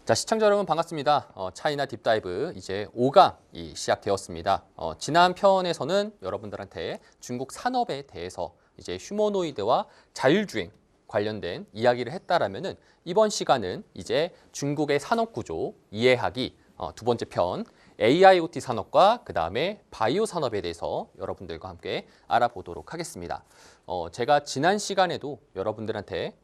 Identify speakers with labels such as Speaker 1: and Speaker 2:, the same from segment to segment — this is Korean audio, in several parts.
Speaker 1: 자, 시청자 여러분 반갑습니다. 차이나 딥다이브 이제 5강이 시작되었습니다. 지난 편에서는 여러분들한테 중국 산업에 대해서 이제 휴머노이드와 자율주행 관련된 이야기를 했다라면은 이번 시간은 이제 중국의 산업 구조 이해하기 두 번째 편 AIoT 산업과 그 다음에 바이오 산업에 대해서 여러분들과 함께 알아보도록 하겠습니다. 제가 지난 시간에도 여러분들한테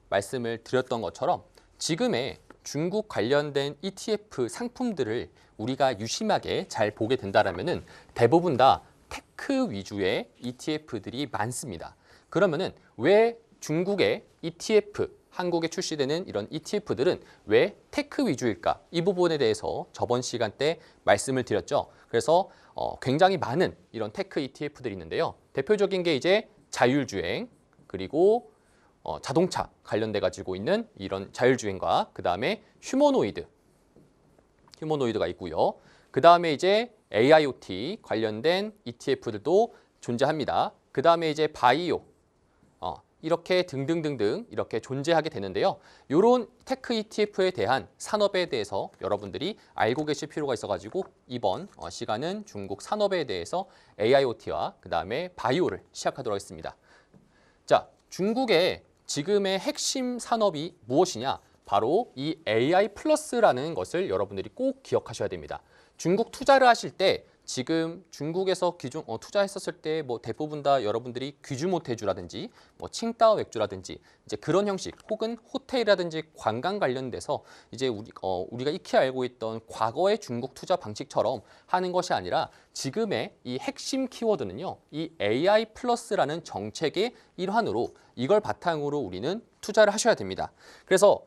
Speaker 1: 말씀을 드렸던 것처럼 지금의 중국 관련된 ETF 상품들을 우리가 유심하게 잘 보게 된다라면은 대부분 다 테크 위주의 ETF들이 많습니다. 그러면은 왜 중국의 ETF, 한국에 출시되는 이런 ETF들은 왜 테크 위주일까? 이 부분에 대해서 저번 시간 때 말씀을 드렸죠. 그래서 굉장히 많은 이런 테크 ETF들이 있는데요. 대표적인 게 이제 자율주행, 그리고 자동차 관련돼 가지고 있는 이런 자율주행과 그 다음에 휴머노이드가 있고요. 그 다음에 이제 AIoT 관련된 ETF들도 존재합니다. 그 다음에 이제 바이오 이렇게 등등등등 이렇게 존재하게 되는데요. 이런 테크 ETF에 대한 산업에 대해서 여러분들이 알고 계실 필요가 있어가지고 이번 시간은 중국 산업에 대해서 AIoT와 그 다음에 바이오를 시작하도록 하겠습니다. 자, 중국의 지금의 핵심 산업이 무엇이냐? 바로 이 AI 플러스라는 것을 여러분들이 꼭 기억하셔야 됩니다. 중국 투자를 하실 때 지금 중국에서 기존 투자했었을 때 뭐 대부분 다 여러분들이 귀주모태주라든지 뭐 칭따오 맥주라든지 이제 그런 형식 혹은 호텔이라든지 관광 관련돼서 이제 우리가 익히 알고 있던 과거의 중국 투자 방식처럼 하는 것이 아니라 지금의 이 핵심 키워드는요. 이 AI 플러스라는 정책의 일환으로 이걸 바탕으로 우리는 투자를 하셔야 됩니다. 그래서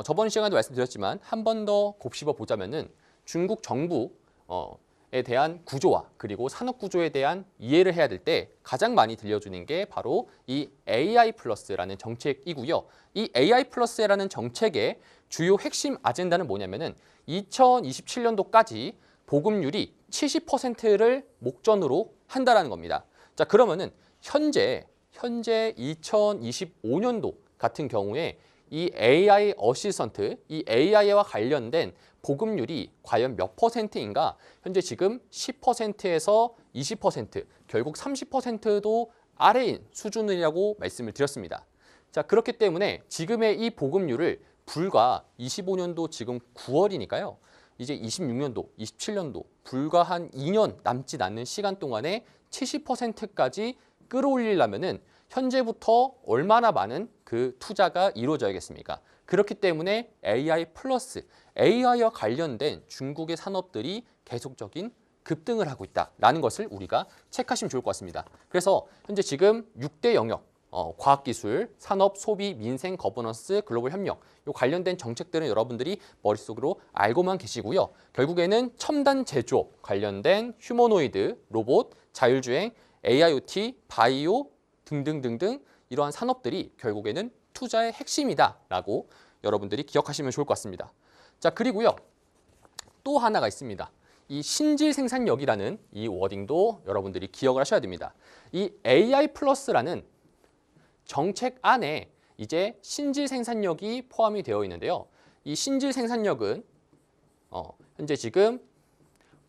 Speaker 1: 저번 시간에도 말씀드렸지만 한 번 더 곱씹어 보자면은 중국 정부에 대한 구조와 그리고 산업 구조에 대한 이해를 해야 될 때 가장 많이 들려주는 게 바로 이 AI 플러스라는 정책이고요. 이 AI 플러스라는 정책의 주요 핵심 아젠다는 뭐냐면은 2027년도까지 보급률이 70%를 목전으로 한다라는 겁니다. 자, 그러면은 현재 2025년도 같은 경우에 이 AI 어시스턴트, 이 AI와 관련된 보급률이 과연 몇 %인가? 현재 지금 10%에서 20%, 결국 30%도 아래인 수준이라고 말씀을 드렸습니다. 자, 그렇기 때문에 지금의 이 보급률을 불과 25년도 지금 9월이니까요. 이제 26년도, 27년도 불과 한 2년 남짓 않는 시간 동안에 70%까지 끌어올리려면은 현재부터 얼마나 많은 그 투자가 이루어져야겠습니까? 그렇기 때문에 AI 플러스, AI와 관련된 중국의 산업들이 계속적인 급등을 하고 있다라는 것을 우리가 체크하시면 좋을 것 같습니다. 그래서 현재 지금 6대 영역, 과학기술, 산업, 소비, 민생, 거버넌스, 글로벌 협력 이 관련된 정책들은 여러분들이 머릿속으로 알고만 계시고요. 결국에는 첨단 제조업 관련된 휴머노이드, 로봇, 자율주행, AIoT, 바이오 등등등등 이러한 산업들이 결국에는 투자의 핵심이다라고 여러분들이 기억하시면 좋을 것 같습니다. 자, 그리고요. 또 하나가 있습니다. 이 신질 생산력이라는 이 워딩도 여러분들이 기억을 하셔야 됩니다. 이 AI 플러스라는 정책 안에 이제 신질 생산력이 포함이 되어 있는데요. 이 신질 생산력은 현재 지금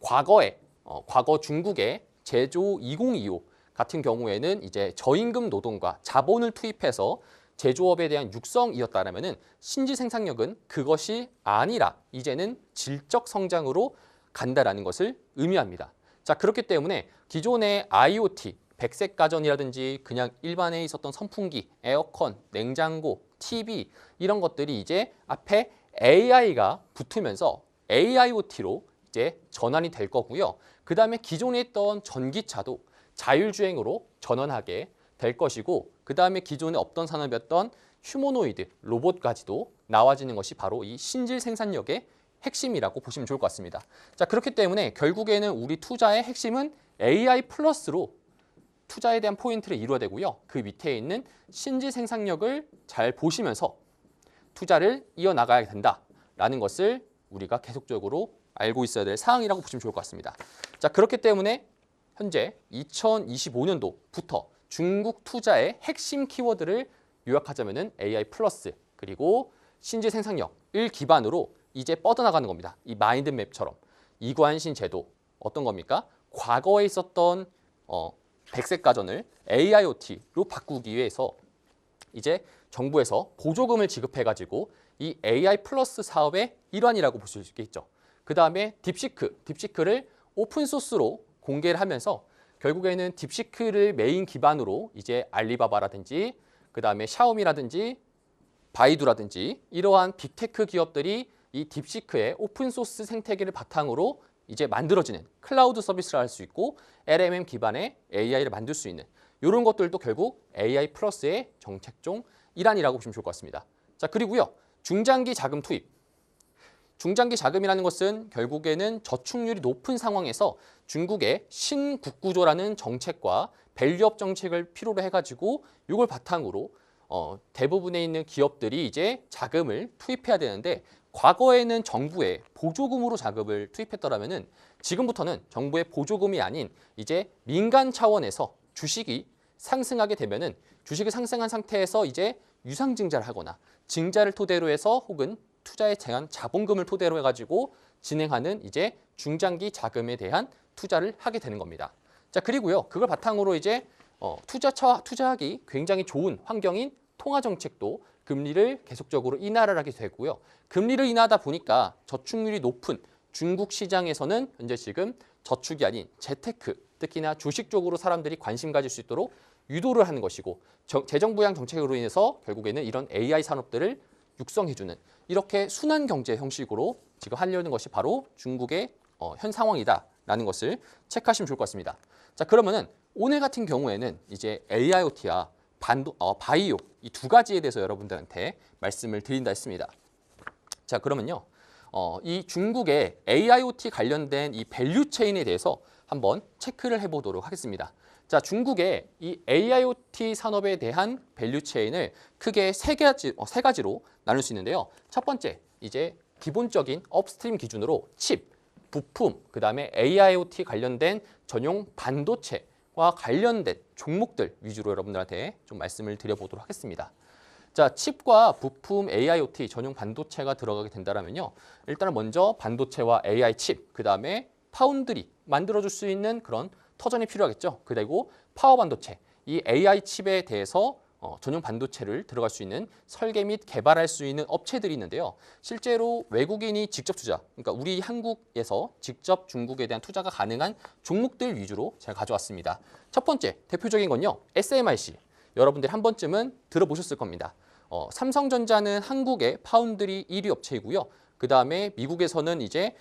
Speaker 1: 과거 중국의 제조 2025 같은 경우에는 이제 저임금 노동과 자본을 투입해서 제조업에 대한 육성이었다라면은 신지 생산력은 그것이 아니라 이제는 질적 성장으로 간다라는 것을 의미합니다. 자, 그렇기 때문에 기존의 IoT, 백색 가전이라든지 그냥 일반에 있었던 선풍기, 에어컨, 냉장고, TV 이런 것들이 이제 앞에 AI가 붙으면서 AIoT로 이제 전환이 될 거고요. 그 다음에 기존에 있던 전기차도 자율주행으로 전환하게 될 것이고 그 다음에 기존에 없던 산업이었던 휴머노이드, 로봇까지도 나와지는 것이 바로 이 신질 생산력의 핵심이라고 보시면 좋을 것 같습니다. 자, 그렇기 때문에 결국에는 우리 투자의 핵심은 AI 플러스로 투자에 대한 포인트를 이루어야 되고요. 그 밑에 있는 신질 생산력을 잘 보시면서 투자를 이어나가야 된다라는 것을 우리가 계속적으로 알고 있어야 될 사항이라고 보시면 좋을 것 같습니다. 자, 그렇기 때문에 현재 2025년도부터 중국 투자의 핵심 키워드를 요약하자면은 AI 플러스 그리고 신질 생산력 기반으로 이제 뻗어나가는 겁니다. 이 마인드맵처럼. 이관신 제도 어떤 겁니까? 과거에 있었던 백색 가전을 AIoT로 바꾸기 위해서 이제 정부에서 보조금을 지급해가지고 이 AI 플러스 사업의 일환이라고 볼 수 있겠죠. 그 다음에 딥시크를 오픈소스로 공개를 하면서 결국에는 딥시크를 메인 기반으로 이제 알리바바라든지 그 다음에 샤오미라든지 바이두라든지 이러한 빅테크 기업들이 이 딥시크의 오픈소스 생태계를 바탕으로 이제 만들어지는 클라우드 서비스를 할 수 있고 LMM 기반의 AI를 만들 수 있는 이런 것들도 결국 AI 플러스의 정책종 일환이라고 보시면 좋을 것 같습니다. 자, 그리고요. 중장기 자금 투입. 중장기 자금이라는 것은 결국에는 저축률이 높은 상황에서 중국의 신국구조라는 정책과 밸류업 정책을 필요로 해가지고 이걸 바탕으로 대부분에 있는 기업들이 이제 자금을 투입해야 되는데 과거에는 정부의 보조금으로 자금을 투입했더라면은 지금부터는 정부의 보조금이 아닌 이제 민간 차원에서 주식이 상승하게 되면은 주식이 상승한 상태에서 이제 유상증자를 하거나 증자를 토대로 해서 혹은 투자에 대한 자본금을 토대로 해가지고 진행하는 이제 중장기 자금에 대한 투자를 하게 되는 겁니다. 자, 그리고요. 그걸 바탕으로 이제 투자하기 굉장히 좋은 환경인 통화 정책도 금리를 계속적으로 인하를 하게 되고요. 금리를 인하하다 보니까 저축률이 높은 중국 시장에서는 현재 지금 저축이 아닌 재테크, 특히나 주식 쪽으로 사람들이 관심 가질 수 있도록 유도를 하는 것이고 재정 부양 정책으로 인해서 결국에는 이런 AI 산업들을 육성해주는 이렇게 순환 경제 형식으로 지금 하려는 것이 바로 중국의 현 상황이다라는 것을 체크하시면 좋을 것 같습니다. 자, 그러면은 오늘 같은 경우에는 이제 AIoT와 바이오 이 두 가지에 대해서 여러분들한테 말씀을 드린다 했습니다. 자, 그러면요. 이 중국의 AIoT 관련된 이 밸류 체인에 대해서 한번 체크를 해보도록 하겠습니다. 자, 중국의 이 AIoT 산업에 대한 밸류 체인을 크게 세 가지로 나눌 수 있는데요. 첫 번째, 이제 기본적인 업스트림 기준으로 칩, 부품, 그 다음에 AIoT 관련된 전용 반도체와 관련된 종목들 위주로 여러분들한테 좀 말씀을 드려보도록 하겠습니다. 자, 칩과 부품, AIoT 전용 반도체가 들어가게 된다면요. 일단은 먼저 반도체와 AI 칩, 그 다음에 파운드리 만들어줄 수 있는 그런 터전이 필요하겠죠. 그리고 파워 반도체, 이 AI 칩에 대해서 전용 반도체를 들어갈 수 있는 설계 및 개발할 수 있는 업체들이 있는데요. 실제로 외국인이 직접 투자, 그러니까 우리 한국에서 직접 중국에 대한 투자가 가능한 종목들 위주로 제가 가져왔습니다. 첫 번째 대표적인 건요. SMIC. 여러분들이 한 번쯤은 들어보셨을 겁니다. 삼성전자는 한국의 파운드리 1위 업체이고요. 그 다음에 미국에서는 이제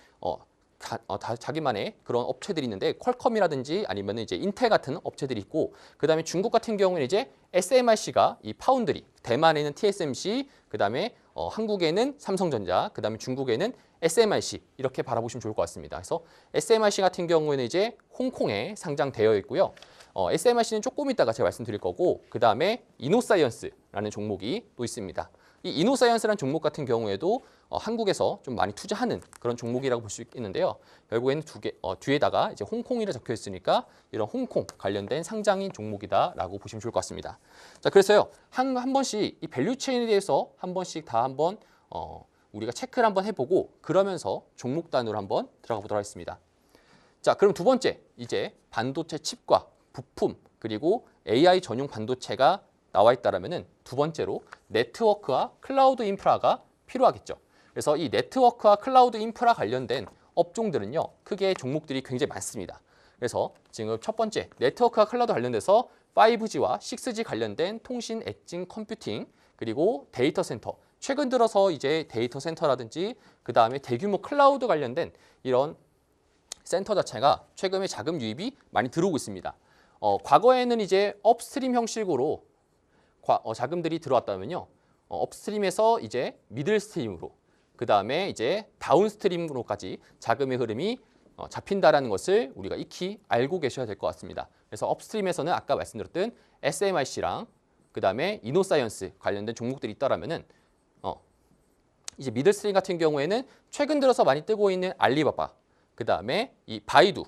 Speaker 1: 자기만의 그런 업체들이 있는데 퀄컴이라든지 아니면 이제 인텔 같은 업체들이 있고 그 다음에 중국 같은 경우는 이제 SMIC가 이 파운드리, 대만에는 TSMC, 그 다음에 한국에는 삼성전자, 그 다음에 중국에는 SMIC 이렇게 바라보시면 좋을 것 같습니다. 그래서 SMIC 같은 경우에는 이제 홍콩에 상장되어 있고요. SMIC는 조금 이따가 제가 말씀드릴 거고 그 다음에 이노사이언스라는 종목이 또 있습니다. 이 이노사이언스라는 종목 같은 경우에도 한국에서 좀 많이 투자하는 그런 종목이라고 볼 수 있는데요. 결국에는 뒤에다가 이제 홍콩이라 적혀 있으니까 이런 홍콩 관련된 상장인 종목이다라고 보시면 좋을 것 같습니다. 자, 그래서요 한 번씩 이 밸류 체인에 대해서 한 번씩 다 한번 우리가 체크를 한번 해보고 그러면서 종목 단으로 한번 들어가 보도록 하겠습니다. 자, 그럼 두 번째 이제 반도체 칩과 부품 그리고 AI 전용 반도체가 나와 있다라면은 두 번째로 네트워크와 클라우드 인프라가 필요하겠죠. 그래서 이 네트워크와 클라우드 인프라 관련된 업종들은요. 크게 종목들이 굉장히 많습니다. 그래서 지금 첫 번째 네트워크와 클라우드 관련돼서 5G와 6G 관련된 통신 엣징 컴퓨팅 그리고 데이터 센터 최근 들어서 이제 데이터 센터라든지 그 다음에 대규모 클라우드 관련된 이런 센터 자체가 최근에 자금 유입이 많이 들어오고 있습니다. 과거에는 이제 업스트림 형식으로 자금들이 들어왔다면요. 업스트림에서 이제 미들스트림으로 그 다음에 이제 다운스트림으로까지 자금의 흐름이 잡힌다라는 것을 우리가 익히 알고 계셔야 될 것 같습니다. 그래서 업스트림에서는 아까 말씀드렸던 SMIC랑 그 다음에 이노사이언스 관련된 종목들이 있다라면은 이제 미들스트림 같은 경우에는 최근 들어서 많이 뜨고 있는 알리바바 그 다음에 이 바이두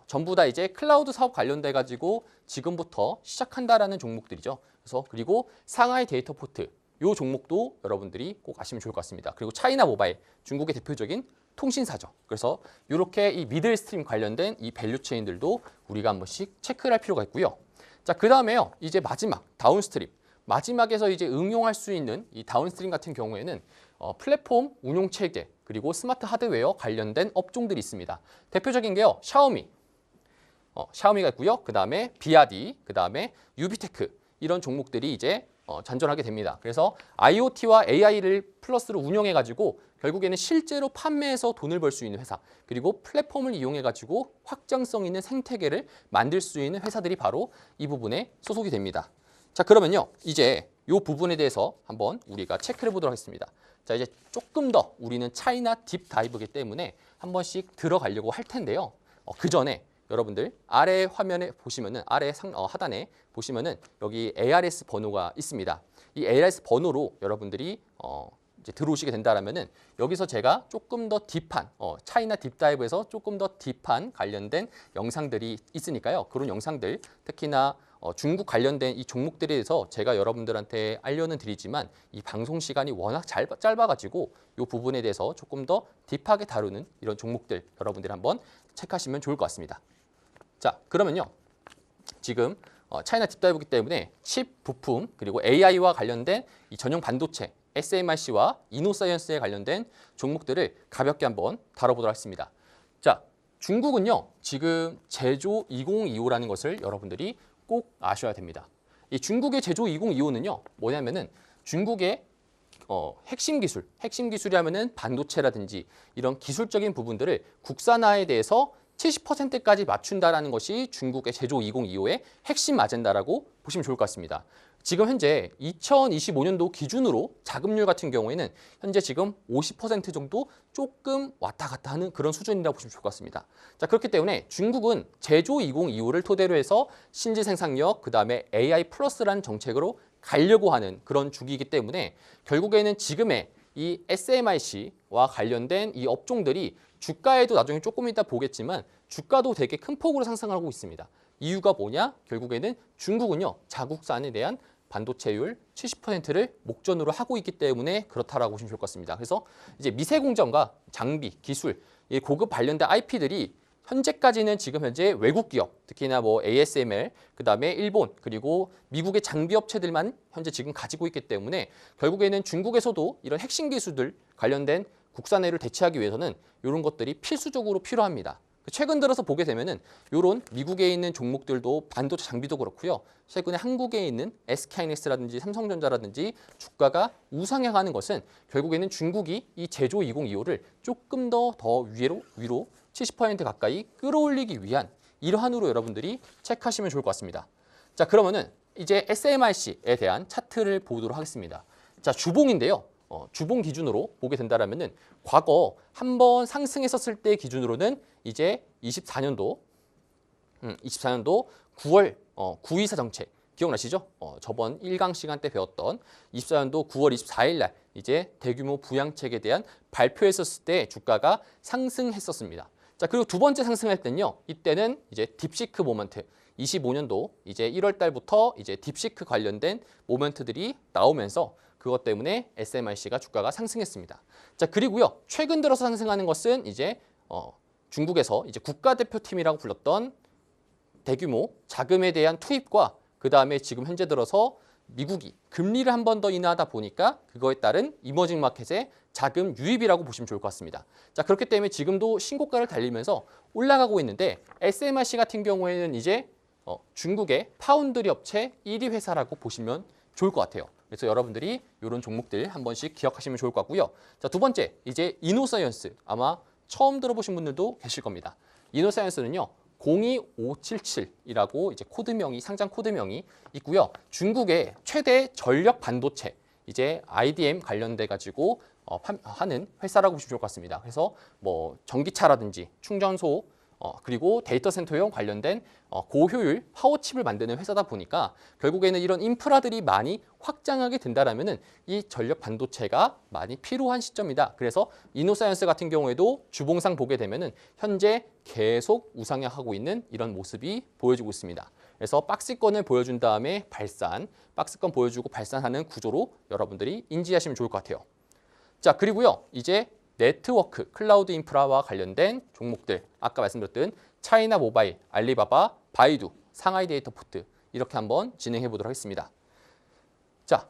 Speaker 1: 전부 다 이제 클라우드 사업 관련돼 가지고 지금부터 시작한다라는 종목들이죠. 그래서 그리고 상하이 데이터 포트 이 종목도 여러분들이 꼭 아시면 좋을 것 같습니다. 그리고 차이나 모바일, 중국의 대표적인 통신사죠. 그래서 이렇게 이 미들 스트림 관련된 이 밸류 체인들도 우리가 한 번씩 체크를 할 필요가 있고요. 자, 그다음에요. 이제 마지막 다운스트림. 마지막에서 이제 응용할 수 있는 이 다운스트림 같은 경우에는 플랫폼 운용 체계 그리고 스마트 하드웨어 관련된 업종들이 있습니다. 대표적인 게요. 샤오미가 있고요. 그다음에 비아디, 그다음에 유비테크 이런 종목들이 이제 잔존하게 됩니다. 그래서 IoT와 AI를 플러스로 운영해 가지고 결국에는 실제로 판매해서 돈을 벌 수 있는 회사, 그리고 플랫폼을 이용해 가지고 확장성 있는 생태계를 만들 수 있는 회사들이 바로 이 부분에 소속이 됩니다. 자, 그러면요. 이제 이 부분에 대해서 한번 우리가 체크를 해보도록 하겠습니다. 자, 이제 조금 더 우리는 차이나 딥 다이브이기 때문에 한 번씩 들어가려고 할 텐데요. 그 전에 여러분들 아래 화면에 보시면은 하단에 보시면은 여기 ARS 번호가 있습니다. 이 ARS 번호로 여러분들이 이제 들어오시게 된다라면은 여기서 제가 조금 더 딥한 차이나 딥다이브에서 조금 더 딥한 관련된 영상들이 있으니까요. 그런 영상들 특히나 중국 관련된 이 종목들에 대해서 제가 여러분들한테 알려는 드리지만 이 방송 시간이 워낙 짧아가지고 이 부분에 대해서 조금 더 딥하게 다루는 이런 종목들 여러분들이 한번 체크하시면 좋을 것 같습니다. 자, 그러면요. 지금 차이나 딥다이브이기 때문에 칩 부품 그리고 AI와 관련된 이 전용 반도체 SMIC와 이노사이언스에 관련된 종목들을 가볍게 한번 다뤄보도록 하겠습니다. 자, 중국은요. 지금 제조 2025라는 것을 여러분들이 꼭 아셔야 됩니다. 이 중국의 제조 2025는요. 뭐냐면은 중국의 핵심 기술이 하면은 반도체라든지 이런 기술적인 부분들을 국산화에 대해서 70%까지 맞춘다라는 것이 중국의 제조 2025의 핵심 아젠다라고 보시면 좋을 것 같습니다. 지금 현재 2025년도 기준으로 자금률 같은 경우에는 현재 지금 50% 정도 조금 왔다 갔다 하는 그런 수준이라고 보시면 좋을 것 같습니다. 자, 그렇기 때문에 중국은 제조 2025를 토대로 해서 신지 생산력, 그다음에 AI 플러스라는 정책으로 가려고 하는 그런 주기이기 때문에 결국에는 지금의 이 SMIC와 관련된 이 업종들이 주가에도 나중에 조금 이따 보겠지만 주가도 되게 큰 폭으로 상승하고 있습니다. 이유가 뭐냐? 결국에는 중국은요. 자국산에 대한 반도체율 70%를 목전으로 하고 있기 때문에 그렇다라고 보시면 좋을 것 같습니다. 그래서 이제 미세 공정과 장비, 기술, 이 고급 관련된 IP들이 현재까지는 지금 현재 외국 기업, 특히나 뭐 ASML, 그다음에 일본, 그리고 미국의 장비 업체들만 현재 지금 가지고 있기 때문에 결국에는 중국에서도 이런 핵심 기술들 관련된 국산화를 대체하기 위해서는 이런 것들이 필수적으로 필요합니다. 최근 들어서 보게 되면은 이런 미국에 있는 종목들도 반도체 장비도 그렇고요. 최근에 한국에 있는 SK하이닉스라든지 삼성전자라든지 주가가 우상향하는 것은 결국에는 중국이 이 제조 2025를 조금 더 위로 70% 가까이 끌어올리기 위한 일환으로 여러분들이 체크하시면 좋을 것 같습니다. 자, 그러면은 이제 SMIC에 대한 차트를 보도록 하겠습니다. 자, 주봉인데요. 주봉 기준으로 보게 된다라면은 과거 한번 상승했었을 때 기준으로는 이제 24년도 9월 924 정책 기억나시죠? 저번 1강 시간 때 배웠던 24년도 9월 24일 날 이제 대규모 부양책에 대한 발표했었을 때 주가가 상승했었습니다. 자, 그리고 두 번째 상승할 때는요. 이때는 이제 딥시크 모먼트 25년도 이제 1월 달부터 이제 딥시크 관련된 모멘트들이 나오면서 그것 때문에 SMIC가 주가가 상승했습니다. 자, 그리고요. 최근 들어서 상승하는 것은 이제 중국에서 이제 국가대표팀이라고 불렀던 대규모 자금에 대한 투입과 그다음에 지금 현재 들어서 미국이 금리를 한 번 더 인하하다 보니까 그거에 따른 이머징 마켓의 자금 유입이라고 보시면 좋을 것 같습니다. 자, 그렇기 때문에 지금도 신고가를 달리면서 올라가고 있는데 SMIC 같은 경우에는 이제 중국의 파운드리 업체 1위 회사라고 보시면 좋을 것 같아요. 그래서 여러분들이 이런 종목들 한 번씩 기억하시면 좋을 것 같고요. 자, 두 번째 이제 이노사이언스 아마 처음 들어보신 분들도 계실 겁니다. 이노사이언스는요. 02577이라고 이제 코드명이 상장 코드명이 있고요. 중국의 최대 전력 반도체 이제 IDM 관련돼 가지고 하는 회사라고 보시면 좋을 것 같습니다. 그래서 뭐 전기차라든지 충전소 그리고 데이터 센터용 관련된 고효율 파워칩을 만드는 회사다 보니까 결국에는 이런 인프라들이 많이 확장하게 된다라면은 이 전력 반도체가 많이 필요한 시점이다. 그래서 이노사이언스 같은 경우에도 주봉상 보게 되면은 현재 계속 우상향하고 있는 이런 모습이 보여지고 있습니다. 그래서 박스권을 보여준 다음에 박스권 보여주고 발산하는 구조로 여러분들이 인지하시면 좋을 것 같아요. 자, 그리고요. 이제 네트워크, 클라우드 인프라와 관련된 종목들, 아까 말씀드렸던 차이나 모바일, 알리바바, 바이두, 상하이 데이터포트 이렇게 한번 진행해 보도록 하겠습니다. 자,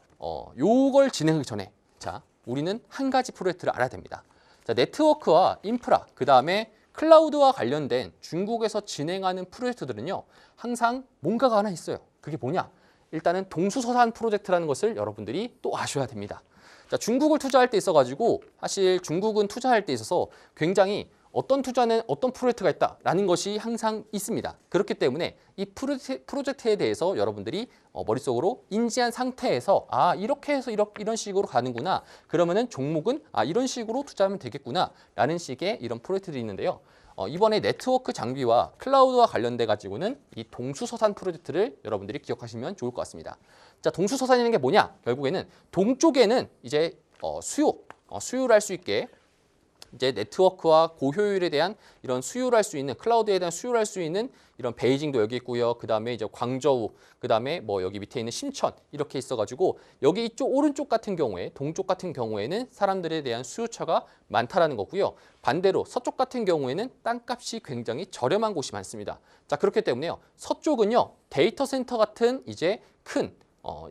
Speaker 1: 요걸 진행하기 전에 자, 우리는 한 가지 프로젝트를 알아야 됩니다. 자, 네트워크와 인프라, 그 다음에 클라우드와 관련된 중국에서 진행하는 프로젝트들은요. 항상 뭔가가 하나 있어요. 그게 뭐냐? 일단은 동수서산 프로젝트라는 것을 여러분들이 또 아셔야 됩니다. 자, 중국을 투자할 때 있어가지고 사실 중국은 투자할 때 있어서 굉장히 어떤 투자는 어떤 프로젝트가 있다라는 것이 항상 있습니다. 그렇기 때문에 이 프로젝트에 대해서 여러분들이 머릿속으로 인지한 상태에서 이렇게 해서 이런 식으로 가는구나. 그러면은 종목은 이런 식으로 투자하면 되겠구나 라는 식의 이런 프로젝트들이 있는데요. 이번에 네트워크 장비와 클라우드와 관련돼 가지고는 이 동수서산 프로젝트를 여러분들이 기억하시면 좋을 것 같습니다. 자, 동수서산이라는 게 뭐냐? 결국에는 동쪽에는 이제 수요를 할 수 있게 이제 네트워크와 고효율에 대한 이런 수요를 할 수 있는 클라우드에 대한 수요를 할 수 있는 이런 베이징도 여기 있고요. 그다음에 이제 광저우, 그다음에 뭐 여기 밑에 있는 심천 이렇게 있어가지고 여기 이쪽 오른쪽 같은 경우에 동쪽 같은 경우에는 사람들에 대한 수요처가 많다라는 거고요. 반대로 서쪽 같은 경우에는 땅값이 굉장히 저렴한 곳이 많습니다. 자, 그렇기 때문에요. 서쪽은요 데이터 센터 같은 이제 큰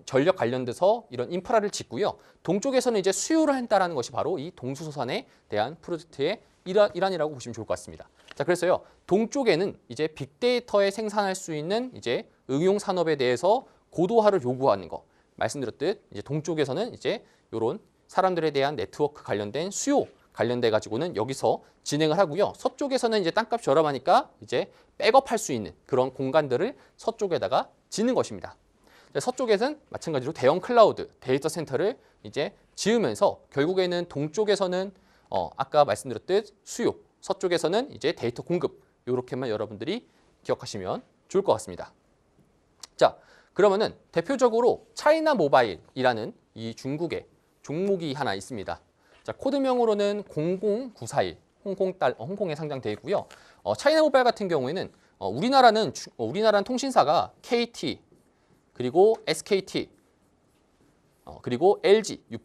Speaker 1: 전력 관련돼서 이런 인프라를 짓고요. 동쪽에서는 이제 수요를 한다라는 것이 바로 이 동수서산에 대한 프로젝트의 일환이라고 보시면 좋을 것 같습니다. 자, 그래서요. 동쪽에는 이제 빅데이터에 생산할 수 있는 이제 응용 산업에 대해서 고도화를 요구하는 거. 말씀드렸듯 이제 동쪽에서는 이제 이런 사람들에 대한 네트워크 관련된 수요 관련돼 가지고는 여기서 진행을 하고요. 서쪽에서는 이제 땅값 저렴하니까 이제 백업할 수 있는 그런 공간들을 서쪽에다가 짓는 것입니다. 서쪽에서는 마찬가지로 대형 클라우드 데이터 센터를 이제 지으면서 결국에는 동쪽에서는 아까 말씀드렸듯 수요, 서쪽에서는 이제 데이터 공급 이렇게만 여러분들이 기억하시면 좋을 것 같습니다. 자, 그러면은 대표적으로 차이나 모바일이라는 이 중국의 종목이 하나 있습니다. 자, 코드명으로는 00941 홍콩에 상장되어 있고요. 차이나 모바일 같은 경우에는 우리나라는 통신사가 KT 그리고 SKT, 그리고 LG, U+,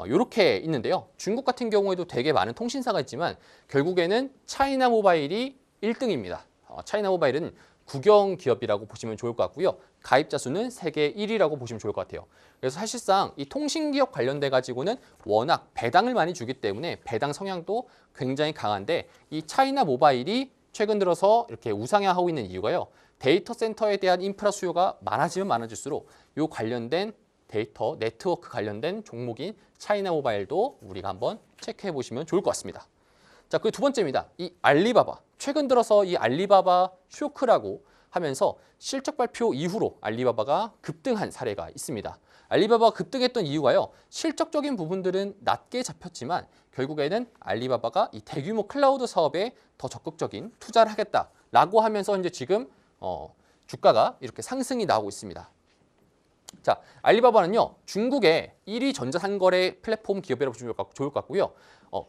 Speaker 1: 이렇게 있는데요. 중국 같은 경우에도 되게 많은 통신사가 있지만 결국에는 차이나 모바일이 1등입니다. 차이나 모바일은 국영 기업이라고 보시면 좋을 것 같고요. 가입자 수는 세계 1위라고 보시면 좋을 것 같아요. 그래서 사실상 이 통신기업 관련돼 가지고는 워낙 배당을 많이 주기 때문에 배당 성향도 굉장히 강한데 이 차이나 모바일이 최근 들어서 이렇게 우상향하고 있는 이유가요. 데이터 센터에 대한 인프라 수요가 많아지면 많아질수록 이 관련된 데이터 네트워크 관련된 종목인 차이나 모바일도 우리가 한번 체크해 보시면 좋을 것 같습니다. 자, 그 두 번째입니다. 이 알리바바. 최근 들어서 이 알리바바 쇼크라고 하면서 실적 발표 이후로 알리바바가 급등한 사례가 있습니다. 알리바바가 급등했던 이유가요. 실적적인 부분들은 낮게 잡혔지만 결국에는 알리바바가 이 대규모 클라우드 사업에 더 적극적인 투자를 하겠다라고 하면서 이제 지금 주가가 이렇게 상승이 나오고 있습니다. 자, 알리바바는요. 중국의 1위 전자상거래 플랫폼 기업이라고 보시면 좋을 것 같고요.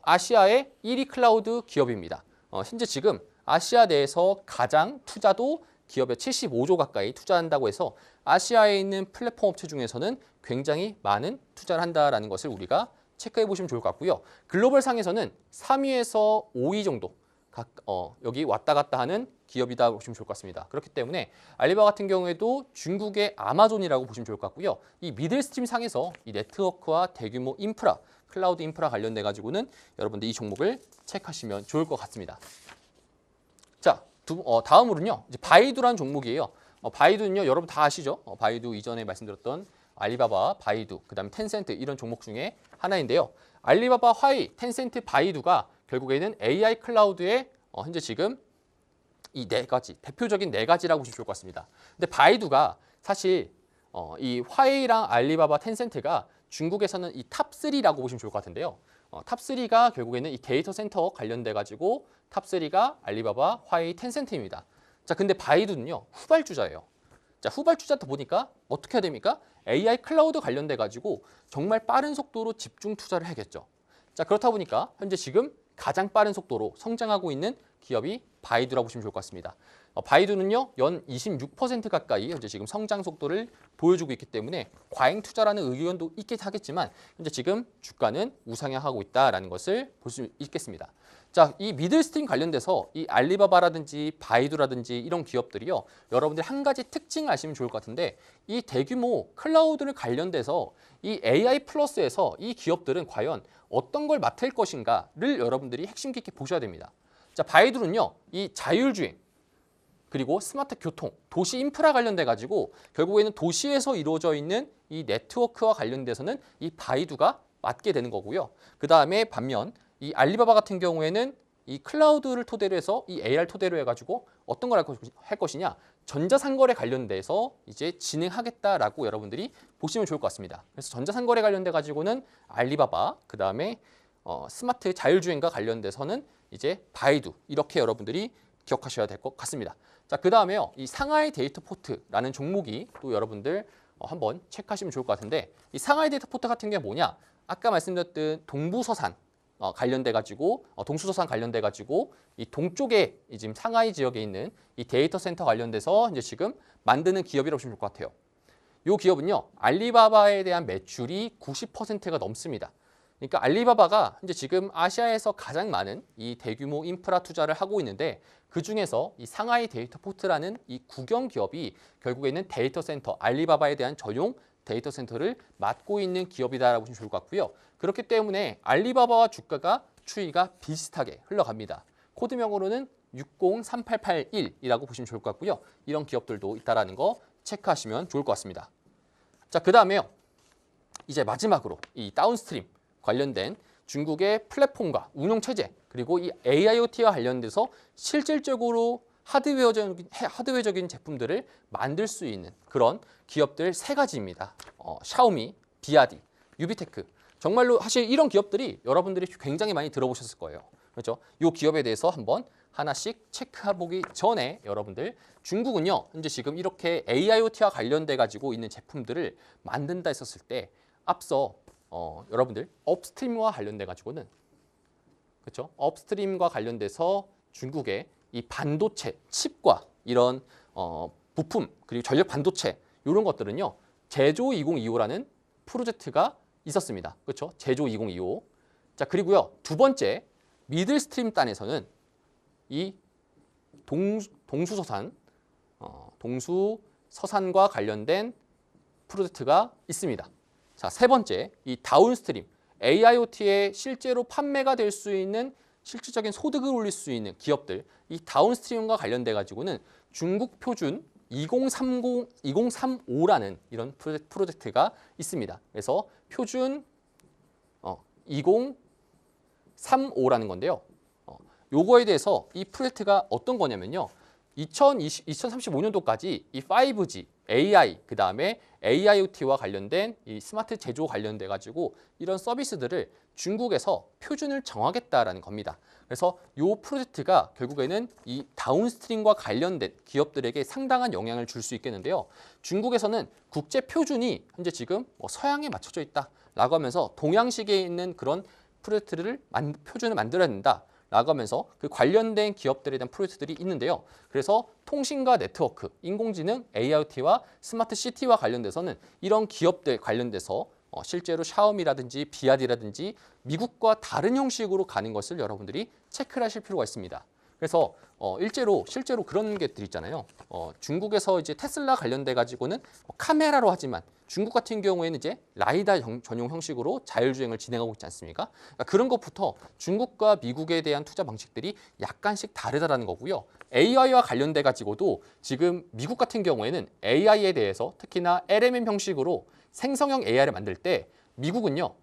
Speaker 1: 아시아의 1위 클라우드 기업입니다. 현재 지금 아시아 내에서 가장 투자도 기업의 75조 가까이 투자한다고 해서 아시아에 있는 플랫폼 업체 중에서는 굉장히 많은 투자를 한다라는 것을 우리가 체크해 보시면 좋을 것 같고요. 글로벌 상에서는 3위에서 5위 정도 여기 왔다 갔다 하는 기업이다 보시면 좋을 것 같습니다. 그렇기 때문에 알리바바 같은 경우에도 중국의 아마존이라고 보시면 좋을 것 같고요. 이 미들스트림 상에서 이 네트워크와 대규모 인프라, 클라우드 인프라 관련돼 가지고는 여러분들 이 종목을 체크하시면 좋을 것 같습니다. 자, 다음으로는요. 이제 바이두라는 종목이에요. 바이두는요. 여러분 다 아시죠? 바이두 이전에 말씀드렸던 알리바바, 바이두, 그다음에 텐센트 이런 종목 중에 하나인데요. 알리바바, 화이, 텐센트, 바이두가 결국에는 AI 클라우드의 현재 지금 이 네 가지, 대표적인 네 가지라고 보시면 좋을 것 같습니다. 근데 바이두가 사실 이 화웨이랑 알리바바, 텐센트가 중국에서는 이 탑3라고 보시면 좋을 것 같은데요. 탑3가 결국에는 이 데이터 센터 관련돼 가지고 탑3가 알리바바, 화웨이, 텐센트입니다. 자, 근데 바이두는요. 후발주자예요. 자, 후발주자다 보니까 어떻게 해야 됩니까? AI 클라우드 관련돼 가지고 정말 빠른 속도로 집중 투자를 해야겠죠. 자, 그렇다 보니까 현재 지금 가장 빠른 속도로 성장하고 있는 기업이 바이두라고 보시면 좋을 것 같습니다. 바이두는요, 연 26% 가까이 현재 지금 성장 속도를 보여주고 있기 때문에 과잉 투자라는 의견도 있긴 하겠지만 현재 지금 주가는 우상향하고 있다라는 것을 볼 수 있겠습니다. 자, 이 미들스트림 관련돼서 이 알리바바라든지 바이두라든지 이런 기업들이요, 여러분들 한 가지 특징을 아시면 좋을 것 같은데 이 대규모 클라우드를 관련돼서 이 AI 플러스에서 이 기업들은 과연 어떤 걸 맡을 것인가를 여러분들이 핵심 깊게 보셔야 됩니다. 자, 바이두는요, 이 자율주행 그리고 스마트 교통, 도시 인프라 관련돼 가지고 결국에는 도시에서 이루어져 있는 이 네트워크와 관련돼서는 이 바이두가 맡게 되는 거고요. 그 다음에 반면 이 알리바바 같은 경우에는 이 클라우드를 토대로 해서 이 AR 토대로 해가지고 어떤 걸 할 것이냐, 전자상거래 관련돼서 이제 진행하겠다라고 여러분들이 보시면 좋을 것 같습니다. 그래서 전자상거래 관련돼 가지고는 알리바바, 그 다음에 스마트 자율주행과 관련돼서는 이제 바이두, 이렇게 여러분들이 기억하셔야 될 것 같습니다. 자, 그 다음에요, 이 상하이 데이터 포트라는 종목이 또 여러분들 한번 체크하시면 좋을 것 같은데, 이 상하이 데이터 포트 같은 게 뭐냐? 아까 말씀드렸던 동부서산 관련돼 가지고 동수서산 관련돼 가지고 이 동쪽에 지금 상하이 지역에 있는 이 데이터 센터 관련돼서 이제 지금 만드는 기업이라고 보시면 좋을 것 같아요. 이 기업은요, 알리바바에 대한 매출이 90%가 넘습니다. 그러니까 알리바바가 현재 지금 아시아에서 가장 많은 이 대규모 인프라 투자를 하고 있는데, 그 중에서 이 상하이 데이터 포트라는 이 국영 기업이 결국에는 데이터 센터, 알리바바에 대한 전용 데이터 센터를 맡고 있는 기업이다라고 보시면 좋을 것 같고요. 그렇기 때문에 알리바바와 주가가 추이가 비슷하게 흘러갑니다. 코드명으로는 603881이라고 보시면 좋을 것 같고요. 이런 기업들도 있다라는 거 체크하시면 좋을 것 같습니다. 자, 그 다음에요, 이제 마지막으로 이 다운스트림 관련된 중국의 플랫폼과 운영체제, 그리고 이 AIoT와 관련돼서 실질적으로 하드웨어적인 제품들을 만들 수 있는 그런 기업들 세 가지입니다. 샤오미, 비아디, 유비테크. 정말로 사실 이런 기업들이 여러분들이 굉장히 많이 들어보셨을 거예요. 그렇죠? 이 기업에 대해서 한번 하나씩 체크해보기 전에 여러분들, 중국은요, 현재 지금 이렇게 AIoT와 관련돼 가지고 있는 제품들을 만든다 했었을 때 앞서 여러분들 업스트림과 관련돼 가지고는, 그렇죠? 업스트림과 관련돼서 중국의 이 반도체, 칩과 이런 부품, 그리고 전력 반도체 이런 것들은요, 제조 2025라는 프로젝트가 있었습니다. 그렇죠? 제조 2025. 자, 그리고요, 두 번째 미들스트림 단에서는 이 동수서산과 관련된 프로젝트가 있습니다. 자, 세 번째 이 다운스트림, AIoT에 실제로 판매가 될 수 있는 실질적인 소득을 올릴 수 있는 기업들, 이 다운스트림과 관련돼 가지고는 중국 표준 2035라는 이런 프로젝트가 있습니다. 그래서 표준 2035라는 건데요. 요거에 대해서 이 프로젝트가 어떤 거냐면요, 2035년도까지 이 5G, AI, 그 다음에 AIoT와 관련된 이 스마트 제조 관련돼 가지고 이런 서비스들을 중국에서 표준을 정하겠다라는 겁니다. 그래서 이 프로젝트가 결국에는 이 다운스트림과 관련된 기업들에게 상당한 영향을 줄 수 있겠는데요. 중국에서는 국제 표준이 현재 지금 서양에 맞춰져 있다라고 하면서 동양식에 있는 그런 프로젝트를 표준을 만들어야 된다. 라고 하면서 그 관련된 기업들에 대한 프로젝트들이 있는데요. 그래서 통신과 네트워크, 인공지능, AIoT와 스마트 시티와 관련돼서는 이런 기업들 관련돼서 실제로 샤오미라든지 비아디라든지 미국과 다른 형식으로 가는 것을 여러분들이 체크를 하실 필요가 있습니다. 그래서 실제로 그런 것들 있잖아요. 중국에서 이제 테슬라 관련돼 가지고는 카메라로 하지만 중국 같은 경우에는 이제 라이다 전용 형식으로 자율주행을 진행하고 있지 않습니까? 그러니까 그런 것부터 중국과 미국에 대한 투자 방식들이 약간씩 다르다라는 거고요. AI와 관련돼 가지고도 지금 미국 같은 경우에는 AI에 대해서 특히나 LMM 형식으로 생성형 AI를 만들 때 미국은요,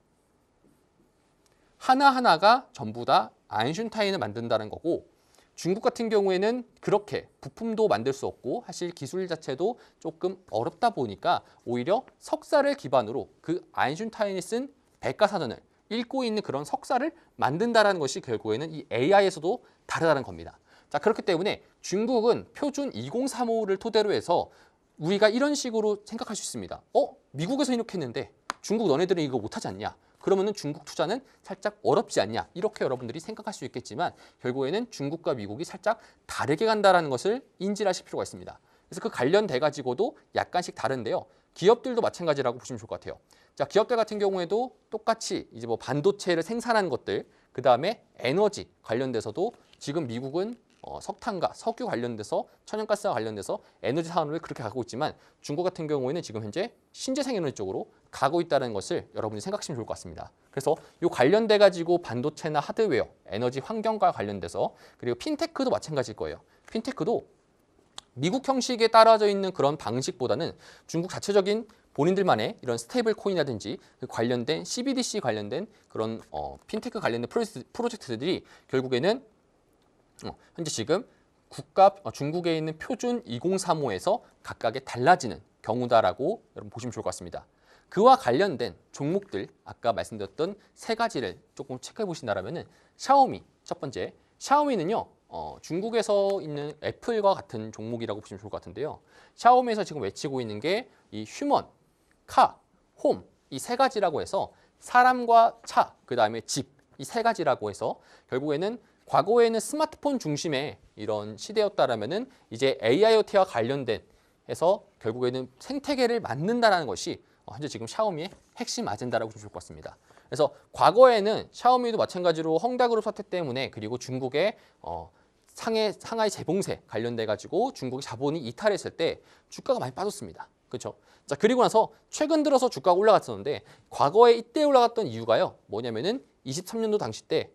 Speaker 1: 하나하나가 전부 다 아인슈타인을 만든다는 거고, 중국 같은 경우에는 그렇게 부품도 만들 수 없고 사실 기술 자체도 조금 어렵다 보니까 오히려 석사를 기반으로 그 아인슈타인이 쓴 백과사전을 읽고 있는 그런 석사를 만든다라는 것이 결국에는 이 AI에서도 다르다는 겁니다. 자, 그렇기 때문에 중국은 표준 2035를 토대로 해서 우리가 이런 식으로 생각할 수 있습니다. 미국에서 이렇게 했는데 중국 너네들은 이거 못하지 않냐? 그러면은 중국 투자는 살짝 어렵지 않냐 이렇게 여러분들이 생각할 수 있겠지만 결국에는 중국과 미국이 살짝 다르게 간다라는 것을 인지하실 필요가 있습니다. 그래서 그 관련돼 가지고도 약간씩 다른데요. 기업들도 마찬가지라고 보시면 좋을 것 같아요. 자, 기업들 같은 경우에도 똑같이 이제 뭐 반도체를 생산하는 것들, 그 다음에 에너지 관련돼서도 지금 미국은 석탄과 석유 관련돼서 천연가스와 관련돼서 에너지 산업을 그렇게 가고 있지만 중국 같은 경우에는 지금 현재 신재생 에너지 쪽으로 가고 있다는 것을 여러분이 생각하시면 좋을 것 같습니다. 그래서 이 관련돼 가지고 반도체나 하드웨어, 에너지 환경과 관련돼서 그리고 핀테크도 마찬가지일 거예요. 핀테크도 미국 형식에 따라져 있는 그런 방식보다는 중국 자체적인 본인들만의 이런 스테이블 코인이라든지 그 관련된 CBDC 관련된 그런 핀테크 관련된 프로젝트들이 결국에는 현재 지금 중국에 있는 표준 2035에서 각각의 달라지는 경우다라고 여러분 보시면 좋을 것 같습니다. 그와 관련된 종목들 아까 말씀드렸던 세 가지를 조금 체크해 보신다면은 샤오미 첫 번째, 샤오미는요 중국에서 있는 애플과 같은 종목이라고 보시면 좋을 것 같은데요. 샤오미에서 지금 외치고 있는 게 이 휴먼, 카, 홈 이 세 가지라고 해서 사람과 차, 그 다음에 집 이 세 가지라고 해서 결국에는 과거에는 스마트폰 중심의 이런 시대였다라면은 이제 AIoT와 관련된 해서 결국에는 생태계를 만든다라는 것이 현재 지금 샤오미의 핵심 아젠다라고 보시면 좋을 것 같습니다. 그래서 과거에는 샤오미도 마찬가지로 헝다그룹 사태 때문에 그리고 중국의 상하이 재봉쇄 관련돼 가지고 중국의 자본이 이탈했을 때 주가가 많이 빠졌습니다. 그렇죠? 자, 그리고 나서 최근 들어서 주가가 올라갔었는데 과거에 이때 올라갔던 이유가요. 뭐냐면은 23년도 당시 때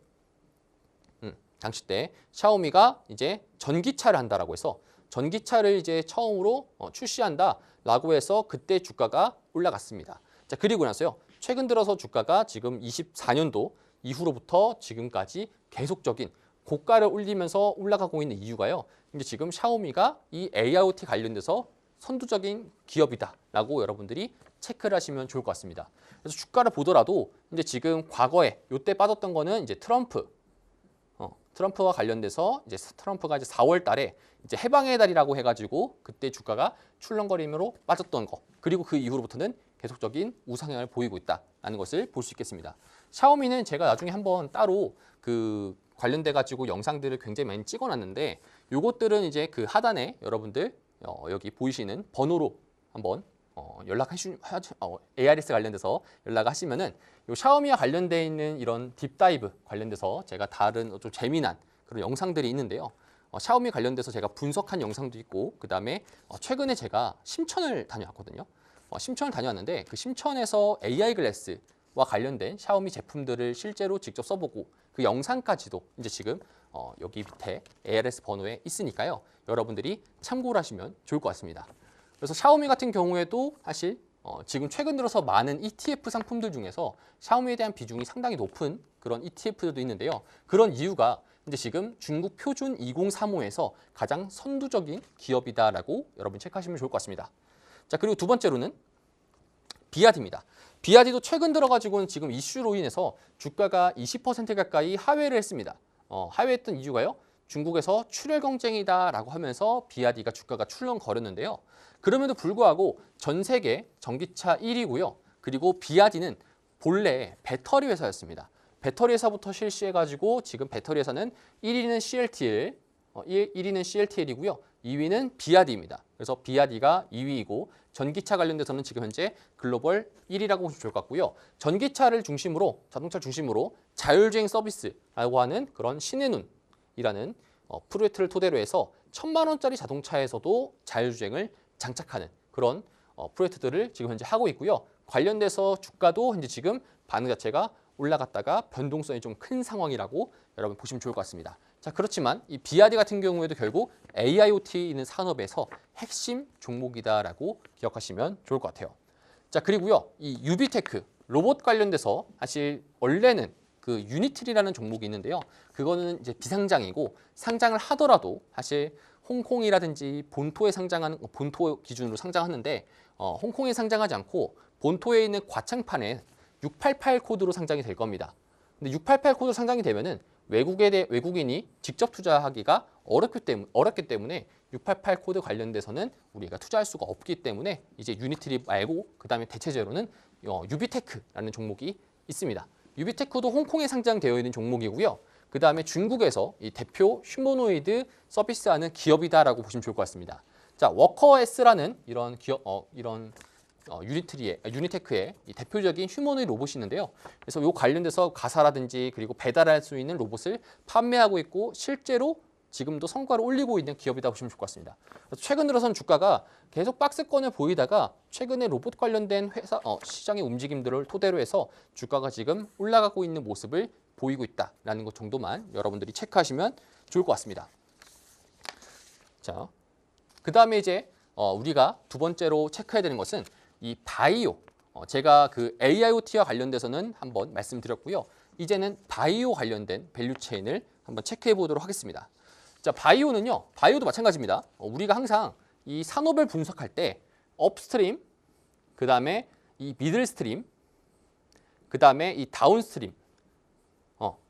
Speaker 1: 샤오미가 이제 전기차를 한다라고 해서 전기차를 이제 처음으로 출시한다라고 해서 그때 주가가 올라갔습니다. 자, 그리고 나서요. 최근 들어서 주가가 지금 24년도 이후로부터 지금까지 계속적인 고가를 올리면서 올라가고 있는 이유가요. 이제 지금 샤오미가 이 AIoT 관련돼서 선두적인 기업이다라고 여러분들이 체크를 하시면 좋을 것 같습니다. 그래서 주가를 보더라도 이제 지금 과거에 이때 빠졌던 거는 이제 트럼프와 관련돼서 이제 트럼프가 이제 4월 달에 이제 해방의 달이라고 해가지고 그때 주가가 출렁거림으로 빠졌던 거 그리고 그 이후로부터는 계속적인 우상향을 보이고 있다는 것을 볼 수 있겠습니다. 샤오미는 제가 나중에 한번 따로 그 관련돼 가지고 영상들을 굉장히 많이 찍어놨는데 요것들은 이제 그 하단에 여러분들 여기 보이시는 번호로 한번 ARS 관련돼서 연락하시면은 요 샤오미와 관련돼 있는 이런 딥다이브 관련돼서 제가 다른 좀 재미난 그런 영상들이 있는데요. 샤오미 관련돼서 제가 분석한 영상도 있고 그다음에 최근에 제가 심천을 다녀왔거든요. 심천을 다녀왔는데 그 심천에서 AI 글래스와 관련된 샤오미 제품들을 실제로 직접 써보고 그 영상까지도 이제 지금 여기 밑에 ARS 번호에 있으니까요. 여러분들이 참고를 하시면 좋을 것 같습니다. 그래서 샤오미 같은 경우에도 사실 지금 최근 들어서 많은 ETF 상품들 중에서 샤오미에 대한 비중이 상당히 높은 그런 ETF들도 있는데요. 그런 이유가 이제 지금 중국 표준 2035에서 가장 선두적인 기업이다라고 여러분 체크하시면 좋을 것 같습니다. 자, 그리고 두 번째로는 비아디입니다. 비아디도 최근 들어가지고는 지금 이슈로 인해서 주가가 20% 가까이 하회를 했습니다. 하회했던 이유가요. 중국에서 출혈 경쟁이다라고 하면서 비아디가 주가가 출렁거렸는데요. 그럼에도 불구하고 전 세계 전기차 1위고요. 그리고 비아디는 본래 배터리 회사였습니다. 배터리 회사부터 실시해가지고 지금 배터리 회사는 1위는 CLTL이고요. 2위는 비아디입니다. 그래서 비아디가 2위이고 전기차 관련돼서는 지금 현재 글로벌 1위라고 보시면 좋을 것 같고요. 전기차를 중심으로 자동차 중심으로 자율주행 서비스라고 하는 그런 신의 눈이라는 프로젝트를 토대로 해서 1,000만 원짜리 자동차에서도 자율주행을 장착하는 그런 프로젝트들을 지금 현재 하고 있고요. 관련돼서 주가도 현재 지금 반응 자체가 올라갔다가 변동성이 좀 큰 상황이라고 여러분 보시면 좋을 것 같습니다. 자, 그렇지만 이 비아디 같은 경우에도 결국 AIoT 있는 산업에서 핵심 종목이다라고 기억하시면 좋을 것 같아요. 자, 그리고요. 이 유비테크 로봇 관련돼서 사실 원래는 그 유니트리라는 종목이 있는데요. 그거는 이제 비상장이고 상장을 하더라도 사실 홍콩이라든지 본토에 상장하는 본토 기준으로 상장하는데 홍콩에 상장하지 않고 본토에 있는 과창판에 688 코드로 상장이 될 겁니다. 근데 688 코드로 상장이 되면은 외국인이 직접 투자하기가 어렵기 때문에 688 코드 관련돼서는 우리가 투자할 수가 없기 때문에 이제 유니트리 말고 그다음에 대체제로는 유비테크라는 종목이 있습니다. 유비테크도 홍콩에 상장되어 있는 종목이고요. 그 다음에 중국에서 이 대표 휴머노이드 서비스하는 기업이다라고 보시면 좋을 것 같습니다. 자, 워커S라는 이런 기업, 유니테크의 이 대표적인 휴머노이드 로봇이 있는데요. 그래서 이 관련돼서 가사라든지 그리고 배달할 수 있는 로봇을 판매하고 있고 실제로 지금도 성과를 올리고 있는 기업이다 보시면 좋을 것 같습니다. 최근 들어서는 주가가 계속 박스권을 보이다가 최근에 로봇 관련된 회사 시장의 움직임들을 토대로 해서 주가가 지금 올라가고 있는 모습을 보이고 있다라는 것 정도만 여러분들이 체크하시면 좋을 것 같습니다. 자, 그 다음에 이제 우리가 두 번째로 체크해야 되는 것은 이 바이오. 제가 그 AIoT와 관련돼서는 한번 말씀드렸고요. 이제는 바이오 관련된 밸류체인을 한번 체크해 보도록 하겠습니다. 자, 바이오는요. 바이오도 마찬가지입니다. 우리가 항상 이 산업을 분석할 때 업스트림, 그 다음에 이 미들스트림, 그 다음에 이 다운스트림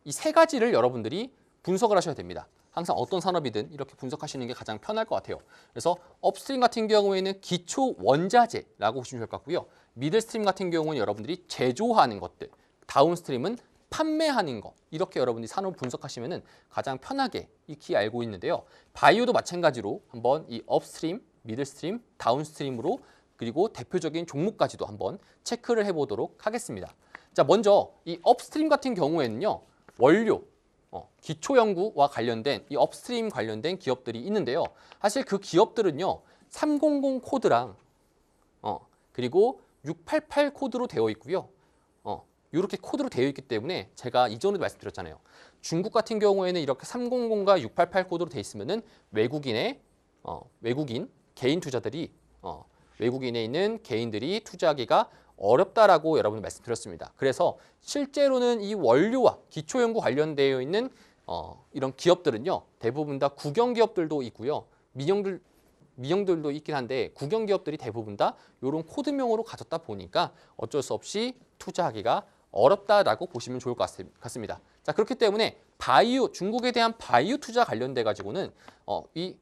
Speaker 1: 이 세 가지를 여러분들이 분석을 하셔야 됩니다. 항상 어떤 산업이든 이렇게 분석하시는 게 가장 편할 것 같아요. 그래서 업스트림 같은 경우에는 기초 원자재라고 보시면 될 것 같고요. 미들스트림 같은 경우는 여러분들이 제조하는 것들, 다운스트림은 판매하는 거, 이렇게 여러분들이 산업 분석하시면 가장 편하게 익히 알고 있는데요. 바이오도 마찬가지로 한번 이 업스트림, 미들스트림, 다운스트림으로 그리고 대표적인 종목까지도 한번 체크를 해보도록 하겠습니다. 자, 먼저 이 업스트림 같은 경우에는요. 원료, 기초 연구와 관련된 이 업스트림 관련된 기업들이 있는데요. 사실 그 기업들은요. 300 코드랑 그리고 688 코드로 되어 있고요. 이렇게 코드로 되어 있기 때문에 제가 이전에도 말씀드렸잖아요. 중국 같은 경우에는 이렇게 300과 688 코드로 되어 있으면은 외국인 개인 투자들이 외국인에 있는 개인들이 투자하기가 어렵다라고 여러분 말씀드렸습니다. 그래서 실제로는 이 원료와 기초 연구 관련되어 있는 이런 기업들은요. 대부분 다 국영 기업들도 있고요. 민영들도 있긴 한데 국영 기업들이 대부분 다 이런 코드명으로 가졌다 보니까 어쩔 수 없이 투자하기가 어렵다라고 보시면 좋을 것 같습니다. 자, 그렇기 때문에 바이오, 중국에 대한 바이오 투자 관련돼 가지고는 이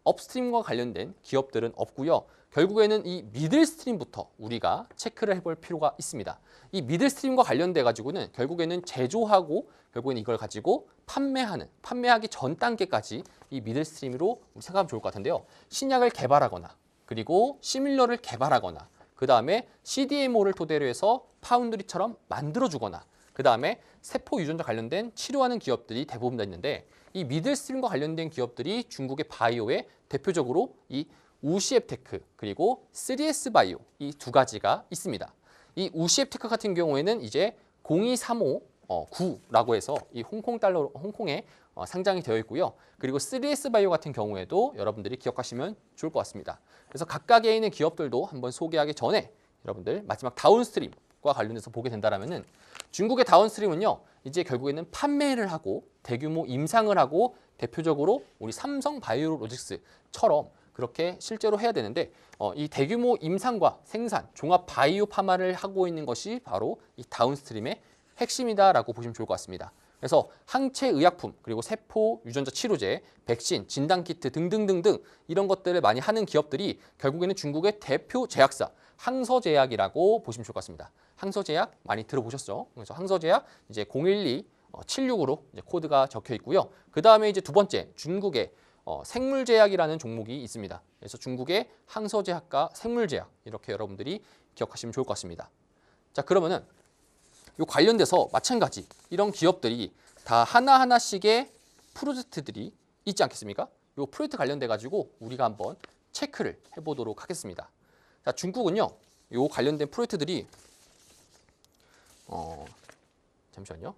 Speaker 1: 업스트림과 관련된 기업들은 없고요. 결국에는 이 미들스트림부터 우리가 체크를 해볼 필요가 있습니다. 이 미들스트림과 관련돼 가지고는 결국에는 제조하고 결국에는 이걸 가지고 판매하기 전 단계까지 이 미들스트림으로 생각하면 좋을 것 같은데요. 신약을 개발하거나 그리고 시뮬러를 개발하거나 그 다음에 CDMO를 토대로 해서 파운드리처럼 만들어주거나 그 다음에 세포 유전자 관련된 치료하는 기업들이 대부분 다 있는데 이 미들스트림과 관련된 기업들이 중국의 바이오에 대표적으로 이 우시앱테크 그리고 3S 바이오 이 두 가지가 있습니다. 이 우시앱테크 같은 경우에는 이제 02359라고 해서 이 홍콩에 상장이 되어 있고요. 그리고 3S 바이오 같은 경우에도 여러분들이 기억하시면 좋을 것 같습니다. 그래서 각각에 있는 기업들도 한번 소개하기 전에 여러분들 마지막 다운스트림과 관련해서 보게 된다면은 중국의 다운스트림은요. 이제 결국에는 판매를 하고 대규모 임상을 하고 대표적으로 우리 삼성 바이오로직스처럼 그렇게 실제로 해야 되는데 이 대규모 임상과 생산, 종합 바이오 파마를 하고 있는 것이 바로 이 다운스트림의 핵심이다라고 보시면 좋을 것 같습니다. 그래서 항체 의약품, 그리고 세포 유전자 치료제, 백신, 진단키트 등등등등 이런 것들을 많이 하는 기업들이 결국에는 중국의 대표 제약사 항서제약이라고 보시면 좋을 것 같습니다. 항서제약 많이 들어보셨죠? 그래서 항서제약 이제 01276으로 이제 코드가 적혀 있고요. 그 다음에 이제 두 번째 중국의 생물제약이라는 종목이 있습니다. 그래서 중국의 항서제약과 생물제약 이렇게 여러분들이 기억하시면 좋을 것 같습니다. 자, 그러면은 요 관련돼서 마찬가지 이런 기업들이 다 하나하나씩의 프로젝트들이 있지 않겠습니까? 요 프로젝트 관련돼 가지고 우리가 한번 체크를 해보도록 하겠습니다. 자, 중국은요. 요 관련된 프로젝트들이 잠시만요.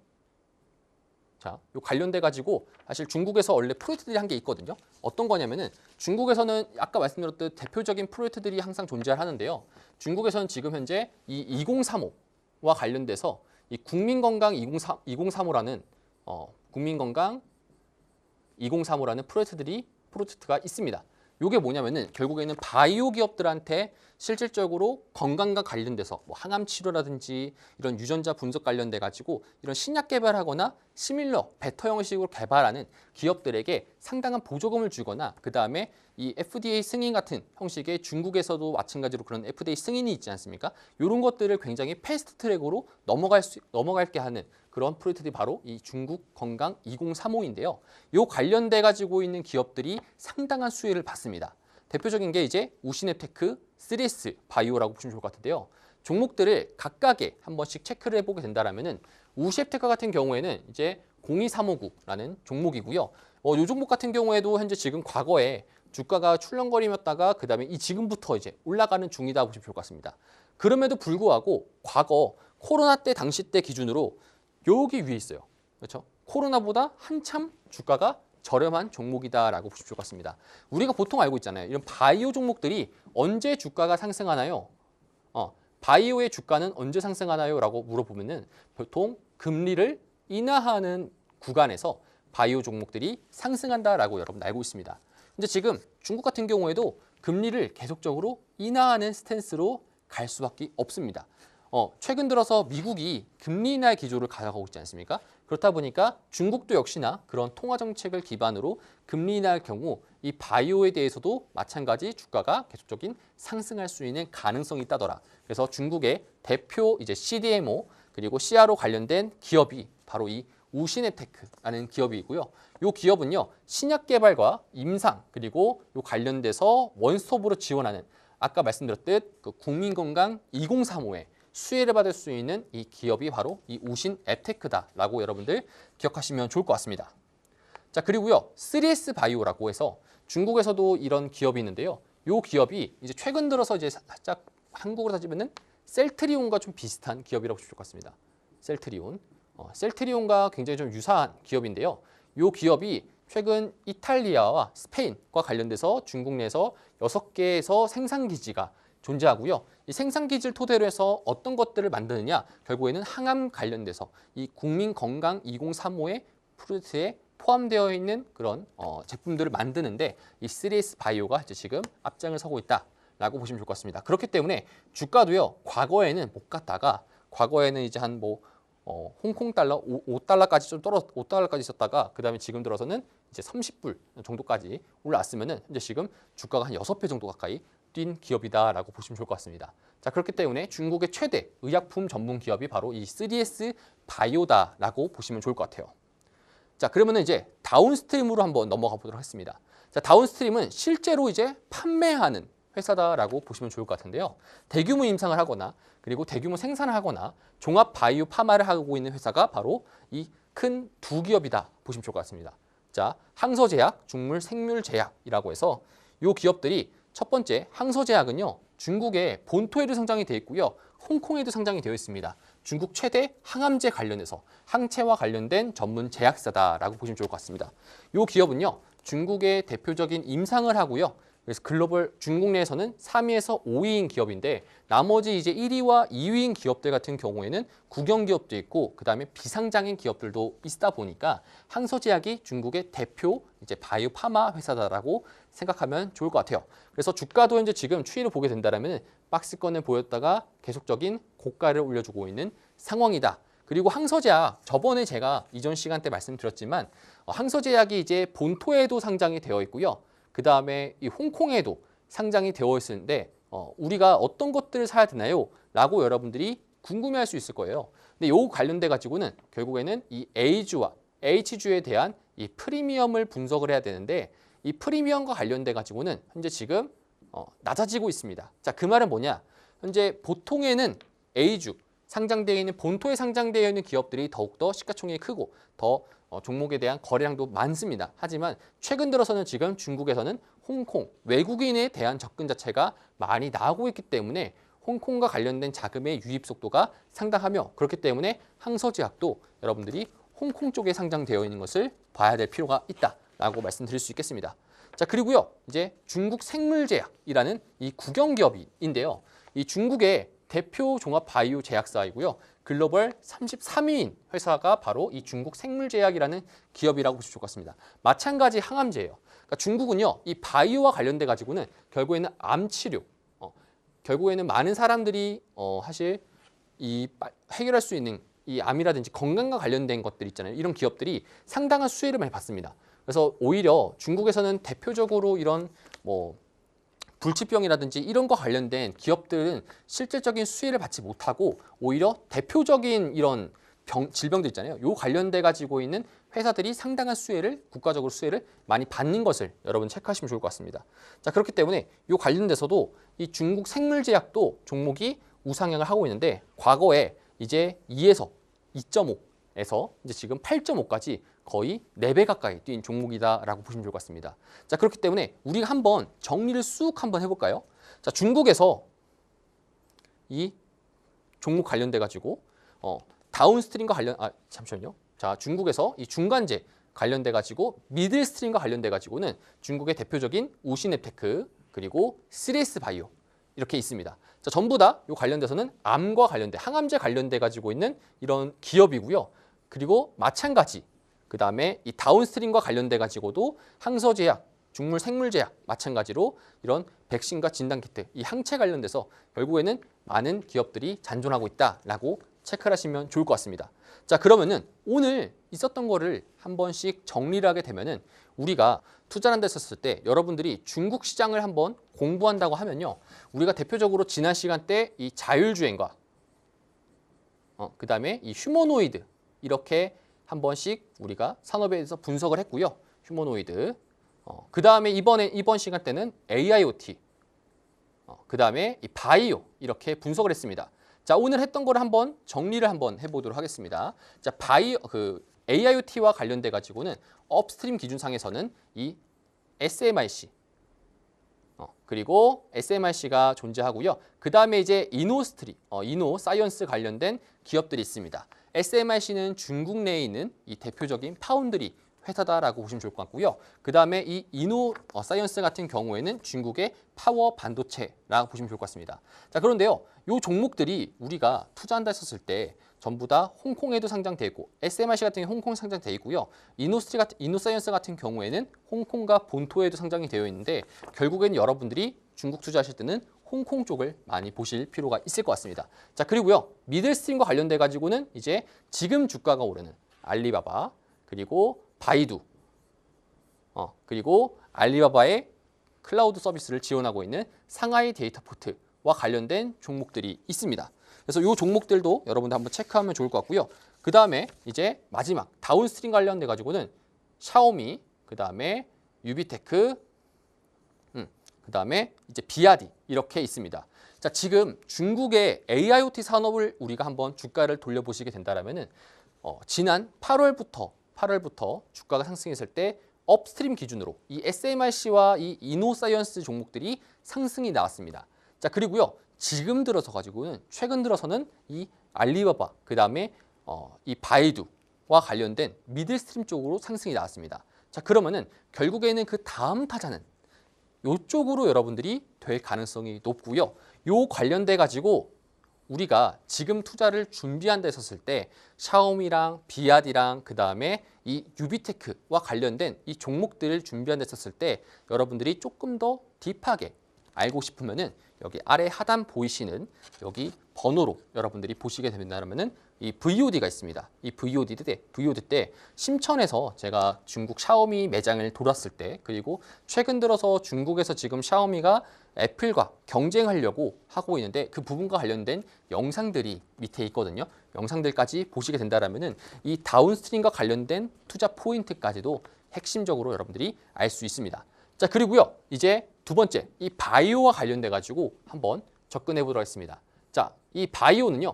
Speaker 1: 자, 요 관련돼 가지고 사실 중국에서 원래 프로젝트들이 한 게 있거든요. 어떤 거냐면은 중국에서는 아까 말씀드렸듯 대표적인 프로젝트들이 항상 존재하는데요. 중국에서는 지금 현재 이 2035와 관련돼서 이 국민건강 2035라는 국민건강 2035라는 프로젝트가 있습니다. 이게 뭐냐면은 결국에는 바이오 기업들한테 실질적으로 건강과 관련돼서 뭐 항암 치료라든지 이런 유전자 분석 관련돼 가지고 이런 신약 개발하거나 시밀러 베터 형식으로 개발하는 기업들에게 상당한 보조금을 주거나 그다음에 이 FDA 승인 같은 형식의 중국에서도 마찬가지로 그런 FDA 승인이 있지 않습니까? 이런 것들을 굉장히 패스트 트랙으로 넘어갈게 하는 그런 프로젝트들이 바로 이 중국 건강 2035인데요. 이 관련돼 가지고 있는 기업들이 상당한 수혜를 받습니다. 대표적인 게 이제 우신앱테크, 3S 바이오라고 보시면 좋을 것 같은데요. 종목들을 각각에 한 번씩 체크를 해보게 된다라면은 우신앱테크 같은 경우에는 이제 02359라는 종목이고요. 이 종목 같은 경우에도 현재 지금 과거에 주가가 출렁거리었다가 그다음에 이 지금부터 이제 올라가는 중이다 보시면 좋을 것 같습니다. 그럼에도 불구하고 과거 코로나 때 당시 때 기준으로 여기 위에 있어요. 그렇죠? 코로나보다 한참 주가가 저렴한 종목이다라고 보시면 좋을 것 같습니다. 우리가 보통 알고 있잖아요. 이런 바이오 종목들이 언제 주가가 상승하나요? 바이오의 주가는 언제 상승하나요? 라고 물어보면은 보통 금리를 인하하는 구간에서 바이오 종목들이 상승한다라고 여러분 알고 있습니다. 근데 지금 중국 같은 경우에도 금리를 계속적으로 인하하는 스탠스로 갈 수밖에 없습니다. 최근 들어서 미국이 금리 인하의 기조를 가져가고 있지 않습니까? 그렇다 보니까 중국도 역시나 그런 통화 정책을 기반으로 금리 인하할 경우 이 바이오에 대해서도 마찬가지 주가가 계속적인 상승할 수 있는 가능성이 있다더라. 그래서 중국의 대표 이제 CDMO 그리고 CRO 관련된 기업이 바로 이 우신앱테크라는 기업이고요. 이 기업은요 신약 개발과 임상 그리고 요 관련돼서 원스톱으로 지원하는 아까 말씀드렸듯 그 국민건강 2035에 수혜를 받을 수 있는 이 기업이 바로 이 우신앱테크다라고 여러분들 기억하시면 좋을 것 같습니다. 자 그리고요 3S 바이오라고 해서 중국에서도 이런 기업이 있는데요. 이 기업이 이제 최근 들어서 이제 살짝 한국으로 따지면은 셀트리온과 좀 비슷한 기업이라고 보실 것 같습니다. 셀트리온. 셀트리온과 굉장히 좀 유사한 기업인데요. 이 기업이 최근 이탈리아와 스페인과 관련돼서 중국 내에서 6개에서 생산기지가 존재하고요. 이 생산기지를 토대로 해서 어떤 것들을 만드느냐 결국에는 항암 관련돼서 이 국민건강 2035의 프로젝트에 포함되어 있는 그런 제품들을 만드는데 이 3S 바이오가 이제 지금 앞장을 서고 있다라고 보시면 좋을 것 같습니다. 그렇기 때문에 주가도요. 과거에는 못 갔다가 과거에는 이제 한 뭐 홍콩 달러 5달러까지 좀 떨어 5달러까지 있었다가 그다음에 지금 들어서는 이제 30불 정도까지 올라왔으면은 현재 지금 주가가 한 6배 정도 가까이 뛴 기업이다라고 보시면 좋을 것 같습니다. 자, 그렇기 때문에 중국의 최대 의약품 전문 기업이 바로 이 3S 바이오다라고 보시면 좋을 것 같아요. 자, 그러면은 이제 다운스트림으로 한번 넘어가 보도록 하겠습니다. 자, 다운스트림은 실제로 이제 판매하는 회사다라고 보시면 좋을 것 같은데요. 대규모 임상을 하거나 그리고 대규모 생산을 하거나 종합 바이오 파마를 하고 있는 회사가 바로 이 큰 두 기업이다 보시면 좋을 것 같습니다. 자, 항서제약, 중물생물제약이라고 해서 이 기업들이 첫 번째 항서제약은요. 중국의 본토에도 상장이 되어 있고요. 홍콩에도 상장이 되어 있습니다. 중국 최대 항암제 관련해서 항체와 관련된 전문 제약사다라고 보시면 좋을 것 같습니다. 이 기업은요. 중국의 대표적인 임상을 하고요. 그래서 글로벌 중국 내에서는 3위에서 5위인 기업인데 나머지 이제 1위와 2위인 기업들 같은 경우에는 국영 기업도 있고 그다음에 비상장인 기업들도 있다 보니까 항서제약이 중국의 대표 이제 바이오 파마 회사다라고 생각하면 좋을 것 같아요. 그래서 주가도 현재 지금 추이를 보게 된다면 박스권을 보였다가 계속적인 고가를 올려주고 있는 상황이다. 그리고 항서제약 저번에 제가 이전 시간 때 말씀드렸지만 항서제약이 이제 본토에도 상장이 되어 있고요. 그 다음에 이 홍콩에도 상장이 되어 있는데 우리가 어떤 것들을 사야 되나요? 라고 여러분들이 궁금해할 수 있을 거예요. 근데 요 관련돼 가지고는 결국에는 이 A주와 H주에 대한 이 프리미엄을 분석을 해야 되는데 이 프리미엄과 관련돼 가지고는 현재 지금 낮아지고 있습니다. 자, 그 말은 뭐냐? 현재 보통에는 A주 상장되어 있는 본토에 상장되어 있는 기업들이 더욱더 시가총액이 크고 더 종목에 대한 거래량도 많습니다. 하지만 최근 들어서는 지금 중국에서는 홍콩, 외국인에 대한 접근 자체가 많이 나오고 있기 때문에 홍콩과 관련된 자금의 유입 속도가 상당하며 그렇기 때문에 항서제약도 여러분들이 홍콩 쪽에 상장되어 있는 것을 봐야 될 필요가 있다라고 말씀드릴 수 있겠습니다. 자, 그리고요. 이제 중국 생물제약이라는 이 국영 기업인데요. 이 중국의 대표 종합 바이오 제약사이고요. 글로벌 33위인 회사가 바로 이 중국 생물제약이라는 기업이라고 보시면 좋을 것 같습니다. 마찬가지 항암제예요. 그러니까 중국은요, 이 바이오와 관련돼 가지고는 결국에는 암 치료, 결국에는 많은 사람들이 사실 이 해결할 수 있는 이 암이라든지 건강과 관련된 것들 있잖아요. 이런 기업들이 상당한 수혜를 많이 받습니다. 그래서 오히려 중국에서는 대표적으로 이런 뭐 불치병이라든지 이런 거 관련된 기업들은 실질적인 수혜를 받지 못하고 오히려 대표적인 이런 질병들 있잖아요. 요 관련돼 가지고 있는 회사들이 상당한 수혜를 국가적으로 수혜를 많이 받는 것을 여러분 체크하시면 좋을 것 같습니다. 자, 그렇기 때문에 요 관련돼서도 이 중국 생물제약도 종목이 우상향을 하고 있는데 과거에 이제 2에서 2.5에서 이제 지금 8.5까지 거의 4배 가까이 뛴 종목이다라고 보시면 좋을 것 같습니다. 자, 그렇기 때문에 우리가 한번 정리를 쑥 한번 해볼까요? 자, 중국에서 이 종목 관련돼 가지고 다운스트림과 잠시만요. 자, 중국에서 이 중간재 관련돼 가지고 미들스트림과 관련돼 가지고는 중국의 대표적인 우신앱테크 그리고 3S 바이오 이렇게 있습니다. 자, 전부 다 이 관련돼서는 암과 관련돼 항암제 관련돼 가지고 있는 이런 기업이고요. 그리고 마찬가지 그 다음에 이 다운스트림과 관련돼 가지고도 항서제약, 중물 생물제약 마찬가지로 이런 백신과 진단키트 이 항체 관련돼서 결국에는 많은 기업들이 잔존하고 있다라고 체크를 하시면 좋을 것 같습니다. 자, 그러면은 오늘 있었던 거를 한 번씩 정리를 하게 되면은 우리가 투자를 한다 했었을 때 여러분들이 중국 시장을 한번 공부한다고 하면요. 우리가 대표적으로 지난 시간 때 이 자율주행과 그 다음에 이 휴머노이드 이렇게 한 번씩 우리가 산업에 대해서 분석을 했고요. 휴머노이드. 그 다음에 이번 시간 때는 AIoT. 그 다음에 이 바이오 이렇게 분석을 했습니다. 자, 오늘 했던 거를 한번 정리를 한번 해보도록 하겠습니다. 자, AIoT와 관련돼 가지고는 업스트림 기준상에서는 이 SMIC 그리고 SMIC가 존재하고요. 그 다음에 이제 이노사이언스 관련된 기업들이 있습니다. SMIC는 중국 내에 있는 이 대표적인 파운드리 회사다라고 보시면 좋을 것 같고요. 그 다음에 이 이노사이언스 같은 경우에는 중국의 파워 반도체라고 보시면 좋을 것 같습니다. 자, 그런데요, 이 종목들이 우리가 투자한다 했었을 때 전부 다 홍콩에도 상장돼 있고 SMIC 같은 경우 홍콩 상장돼 있고요. 이노사이언스 같은 경우에는 홍콩과 본토에도 상장이 되어 있는데 결국에는 여러분들이 중국 투자하실 때는 홍콩 쪽을 많이 보실 필요가 있을 것 같습니다. 자, 그리고요, 미들스트림과 관련돼 가지고는 이제 지금 주가가 오르는 알리바바 그리고 바이두 그리고 알리바바의 클라우드 서비스를 지원하고 있는 상하이 데이터포트와 관련된 종목들이 있습니다. 그래서 이 종목들도 여러분들 한번 체크하면 좋을 것 같고요. 그 다음에 이제 마지막 다운스트림 관련돼 가지고는 샤오미, 그 다음에 유비테크, 그 다음에 이제 비아디 이렇게 있습니다. 자, 지금 중국의 AIoT 산업을 우리가 한번 주가를 돌려보시게 된다면은 지난 8월부터 주가가 상승했을 때 업스트림 기준으로 이 SMIC와 이 이노사이언스 종목들이 상승이 나왔습니다. 자, 그리고요, 지금 들어서 가지고는 최근 들어서는 이 알리바바 그 다음에 이 바이두와 관련된 미들스트림 쪽으로 상승이 나왔습니다. 자, 그러면은 결국에는 그 다음 타자는 이쪽으로 여러분들이 될 가능성이 높고요. 요 관련돼 가지고 우리가 지금 투자를 준비한다 했었을 때 샤오미랑 비아디랑 그 다음에 이 유비테크와 관련된 이 종목들을 준비한다 했었을 때 여러분들이 조금 더 딥하게 알고 싶으면은 여기 아래 하단 보이시는 여기 번호로 여러분들이 보시게 된다면은 이 VOD가 있습니다. 이 VOD 때 심천에서 제가 중국 샤오미 매장을 돌았을 때 그리고 최근 들어서 중국에서 지금 샤오미가 애플과 경쟁하려고 하고 있는데 그 부분과 관련된 영상들이 밑에 있거든요. 영상들까지 보시게 된다면은 이 다운스트림과 관련된 투자 포인트까지도 핵심적으로 여러분들이 알 수 있습니다. 자, 그리고요, 이제 두 번째 이 바이오와 관련돼 가지고 한번 접근해 보도록 하겠습니다. 자, 이 바이오는요,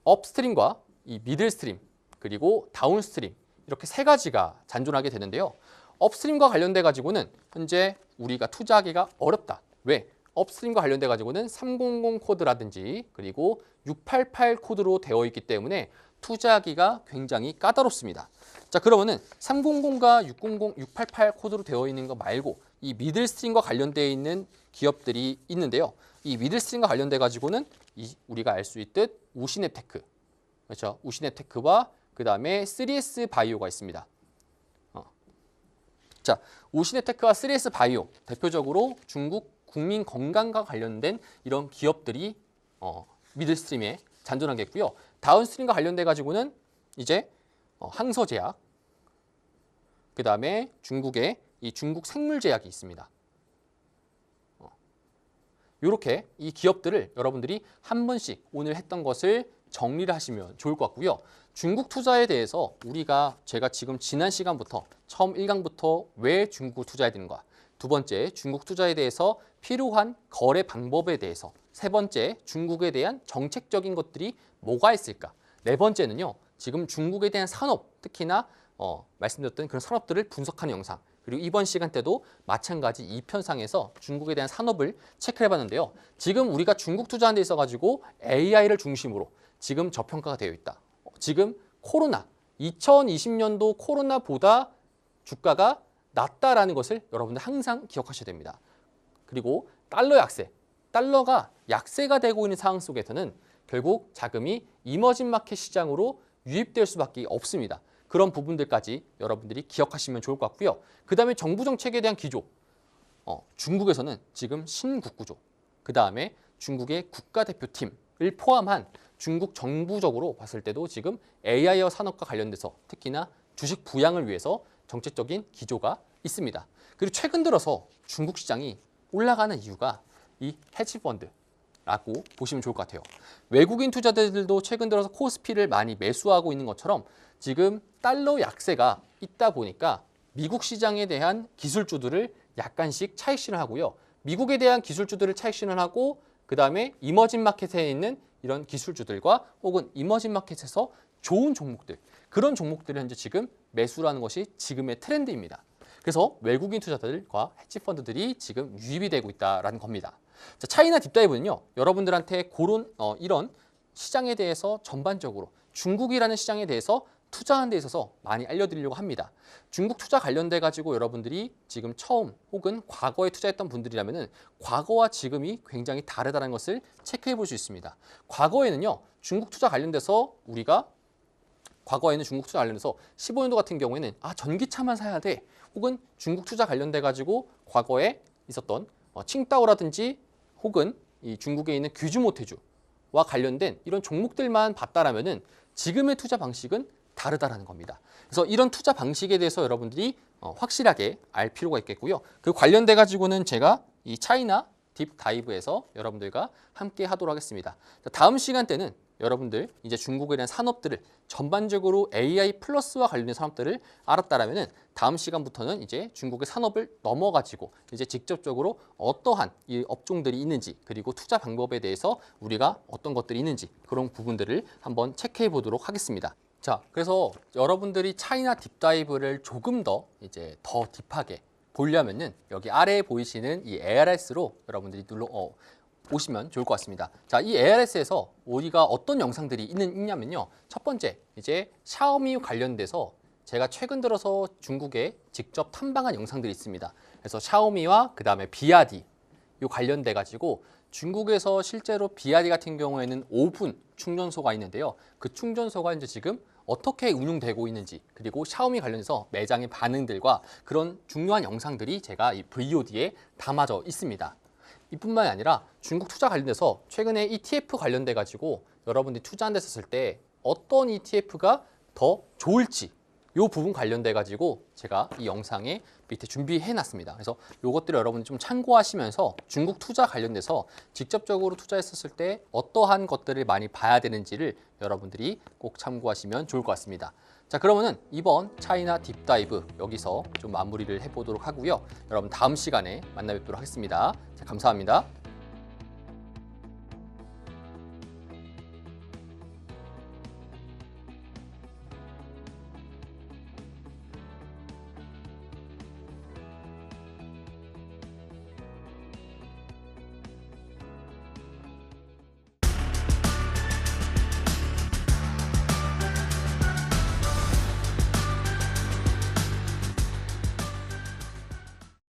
Speaker 1: 업스트림과 이 미들스트림 그리고 다운스트림 이렇게 세 가지가 잔존하게 되는데요. 업스트림과 관련돼 가지고는 현재 우리가 투자하기가 어렵다. 왜? 업스트림과 관련돼 가지고는 300 코드라든지 그리고 688 코드로 되어 있기 때문에 투자하기가 굉장히 까다롭습니다. 자, 그러면은 300과 600, 688 코드로 되어 있는 거 말고 이 미들스트림과 관련되어 있는 기업들이 있는데요. 이 미들스트림과 관련돼 가지고는 우리가 알 수 있듯 우시냅테크, 그렇죠? 우시냅테크와 그 다음에 3S 바이오가 있습니다. 자, 우시냅테크와 3S 바이오 대표적으로 중국 국민 건강과 관련된 이런 기업들이 미들스트림에 잔존하겠고요. 다운스트림과 관련돼 가지고는 이제 항서제약, 그 다음에 중국의 이 중국 생물제약이 있습니다. 이렇게 이 기업들을 여러분들이 한 번씩 오늘 했던 것을 정리를 하시면 좋을 것 같고요. 중국 투자에 대해서 제가 지금 지난 시간부터 처음 1강부터 왜 중국 투자해야 되는가, 두 번째 중국 투자에 대해서 필요한 거래 방법에 대해서, 세 번째 중국에 대한 정책적인 것들이 뭐가 있을까, 네 번째는요 지금 중국에 대한 산업, 특히나 말씀드렸던 그런 산업들을 분석하는 영상, 그리고 이번 시간 때도 마찬가지 2편상에서 중국에 대한 산업을 체크해 봤는데요. 지금 우리가 중국 투자하는 데 있어 가지고 AI를 중심으로 지금 저평가가 되어 있다. 지금 코로나, 2020년도 코로나보다 주가가 낮다라는 것을 여러분들 항상 기억하셔야 됩니다. 그리고 달러 약세, 달러가 약세가 되고 있는 상황 속에서는 결국 자금이 이머징 마켓 시장으로 유입될 수밖에 없습니다. 그런 부분들까지 여러분들이 기억하시면 좋을 것 같고요. 그 다음에 정부 정책에 대한 기조, 중국에서는 지금 신국구조, 그 다음에 중국의 국가대표팀을 포함한 중국 정부적으로 봤을 때도 지금 AI와 산업과 관련돼서 특히나 주식 부양을 위해서 정책적인 기조가 있습니다. 그리고 최근 들어서 중국 시장이 올라가는 이유가 이 헤지펀드라고 보시면 좋을 것 같아요. 외국인 투자자들도 최근 들어서 코스피를 많이 매수하고 있는 것처럼 지금 달러 약세가 있다 보니까 미국 시장에 대한 기술주들을 약간씩 차익 실현하고요. 미국에 대한 기술주들을 차익 실현하고 그 다음에 이머징 마켓에 있는 이런 기술주들과 혹은 이머징 마켓에서 좋은 종목들, 그런 종목들을 현재 지금 매수라는 것이 지금의 트렌드입니다. 그래서 외국인 투자자들과 헤지펀드들이 지금 유입이 되고 있다는 겁니다. 자, 차이나 딥다이브는요, 여러분들한테 그런 이런 시장에 대해서 전반적으로 중국이라는 시장에 대해서 투자하는 데 있어서 많이 알려드리려고 합니다. 중국 투자 관련돼 가지고 여러분들이 지금 처음 혹은 과거에 투자했던 분들이라면은 과거와 지금이 굉장히 다르다는 것을 체크해 볼 수 있습니다. 과거에는요, 중국 투자 관련돼서 과거에는 중국 투자 관련해서 15년도 같은 경우에는 전기차만 사야 돼, 혹은 중국 투자 관련돼 가지고 과거에 있었던 칭따오라든지 혹은 이 중국에 있는 규주모테주와 관련된 이런 종목들만 봤다라면은 지금의 투자 방식은 다르다라는 겁니다. 그래서 이런 투자 방식에 대해서 여러분들이 확실하게 알 필요가 있겠고요. 그 관련돼 가지고는 제가 이 차이나 딥다이브에서 여러분들과 함께 하도록 하겠습니다. 다음 시간 때는 여러분들 이제 중국에 대한 산업들을 전반적으로 AI 플러스와 관련된 산업들을 알았다라면은 다음 시간부터는 이제 중국의 산업을 넘어가지고 이제 직접적으로 어떠한 이 업종들이 있는지, 그리고 투자 방법에 대해서 우리가 어떤 것들이 있는지, 그런 부분들을 한번 체크해 보도록 하겠습니다. 자, 그래서 여러분들이 차이나 딥다이브를 조금 더 딥하게 보려면은 여기 아래에 보이시는 이 ARS로 여러분들이 오시면 좋을 것 같습니다. 자, 이 ARS에서 우리가 어떤 영상들이 있냐면요. 첫 번째, 이제 샤오미 관련돼서 제가 최근 들어서 중국에 직접 탐방한 영상들이 있습니다. 그래서 샤오미와 그 다음에 비아디 요 관련돼 가지고 중국에서 실제로 비아디 같은 경우에는 5분 충전소가 있는데요. 그 충전소가 이제 지금 어떻게 운용되고 있는지, 그리고 샤오미 관련해서 매장의 반응들과 그런 중요한 영상들이 제가 이 VOD에 담아져 있습니다. 이뿐만이 아니라 중국 투자 관련돼서 최근에 ETF 관련돼 가지고 여러분들이 투자한 데 썼을 때 어떤 ETF가 더 좋을지, 이 부분 관련돼 가지고 제가 이 영상에 밑에 준비해 놨습니다. 그래서 이것들을 여러분이 좀 참고하시면서 중국 투자 관련돼서 직접적으로 투자했었을 때 어떠한 것들을 많이 봐야 되는지를 여러분들이 꼭 참고하시면 좋을 것 같습니다. 자, 그러면은 이번 차이나 딥다이브 여기서 좀 마무리를 해보도록 하고요. 여러분 다음 시간에 만나 뵙도록 하겠습니다. 자, 감사합니다.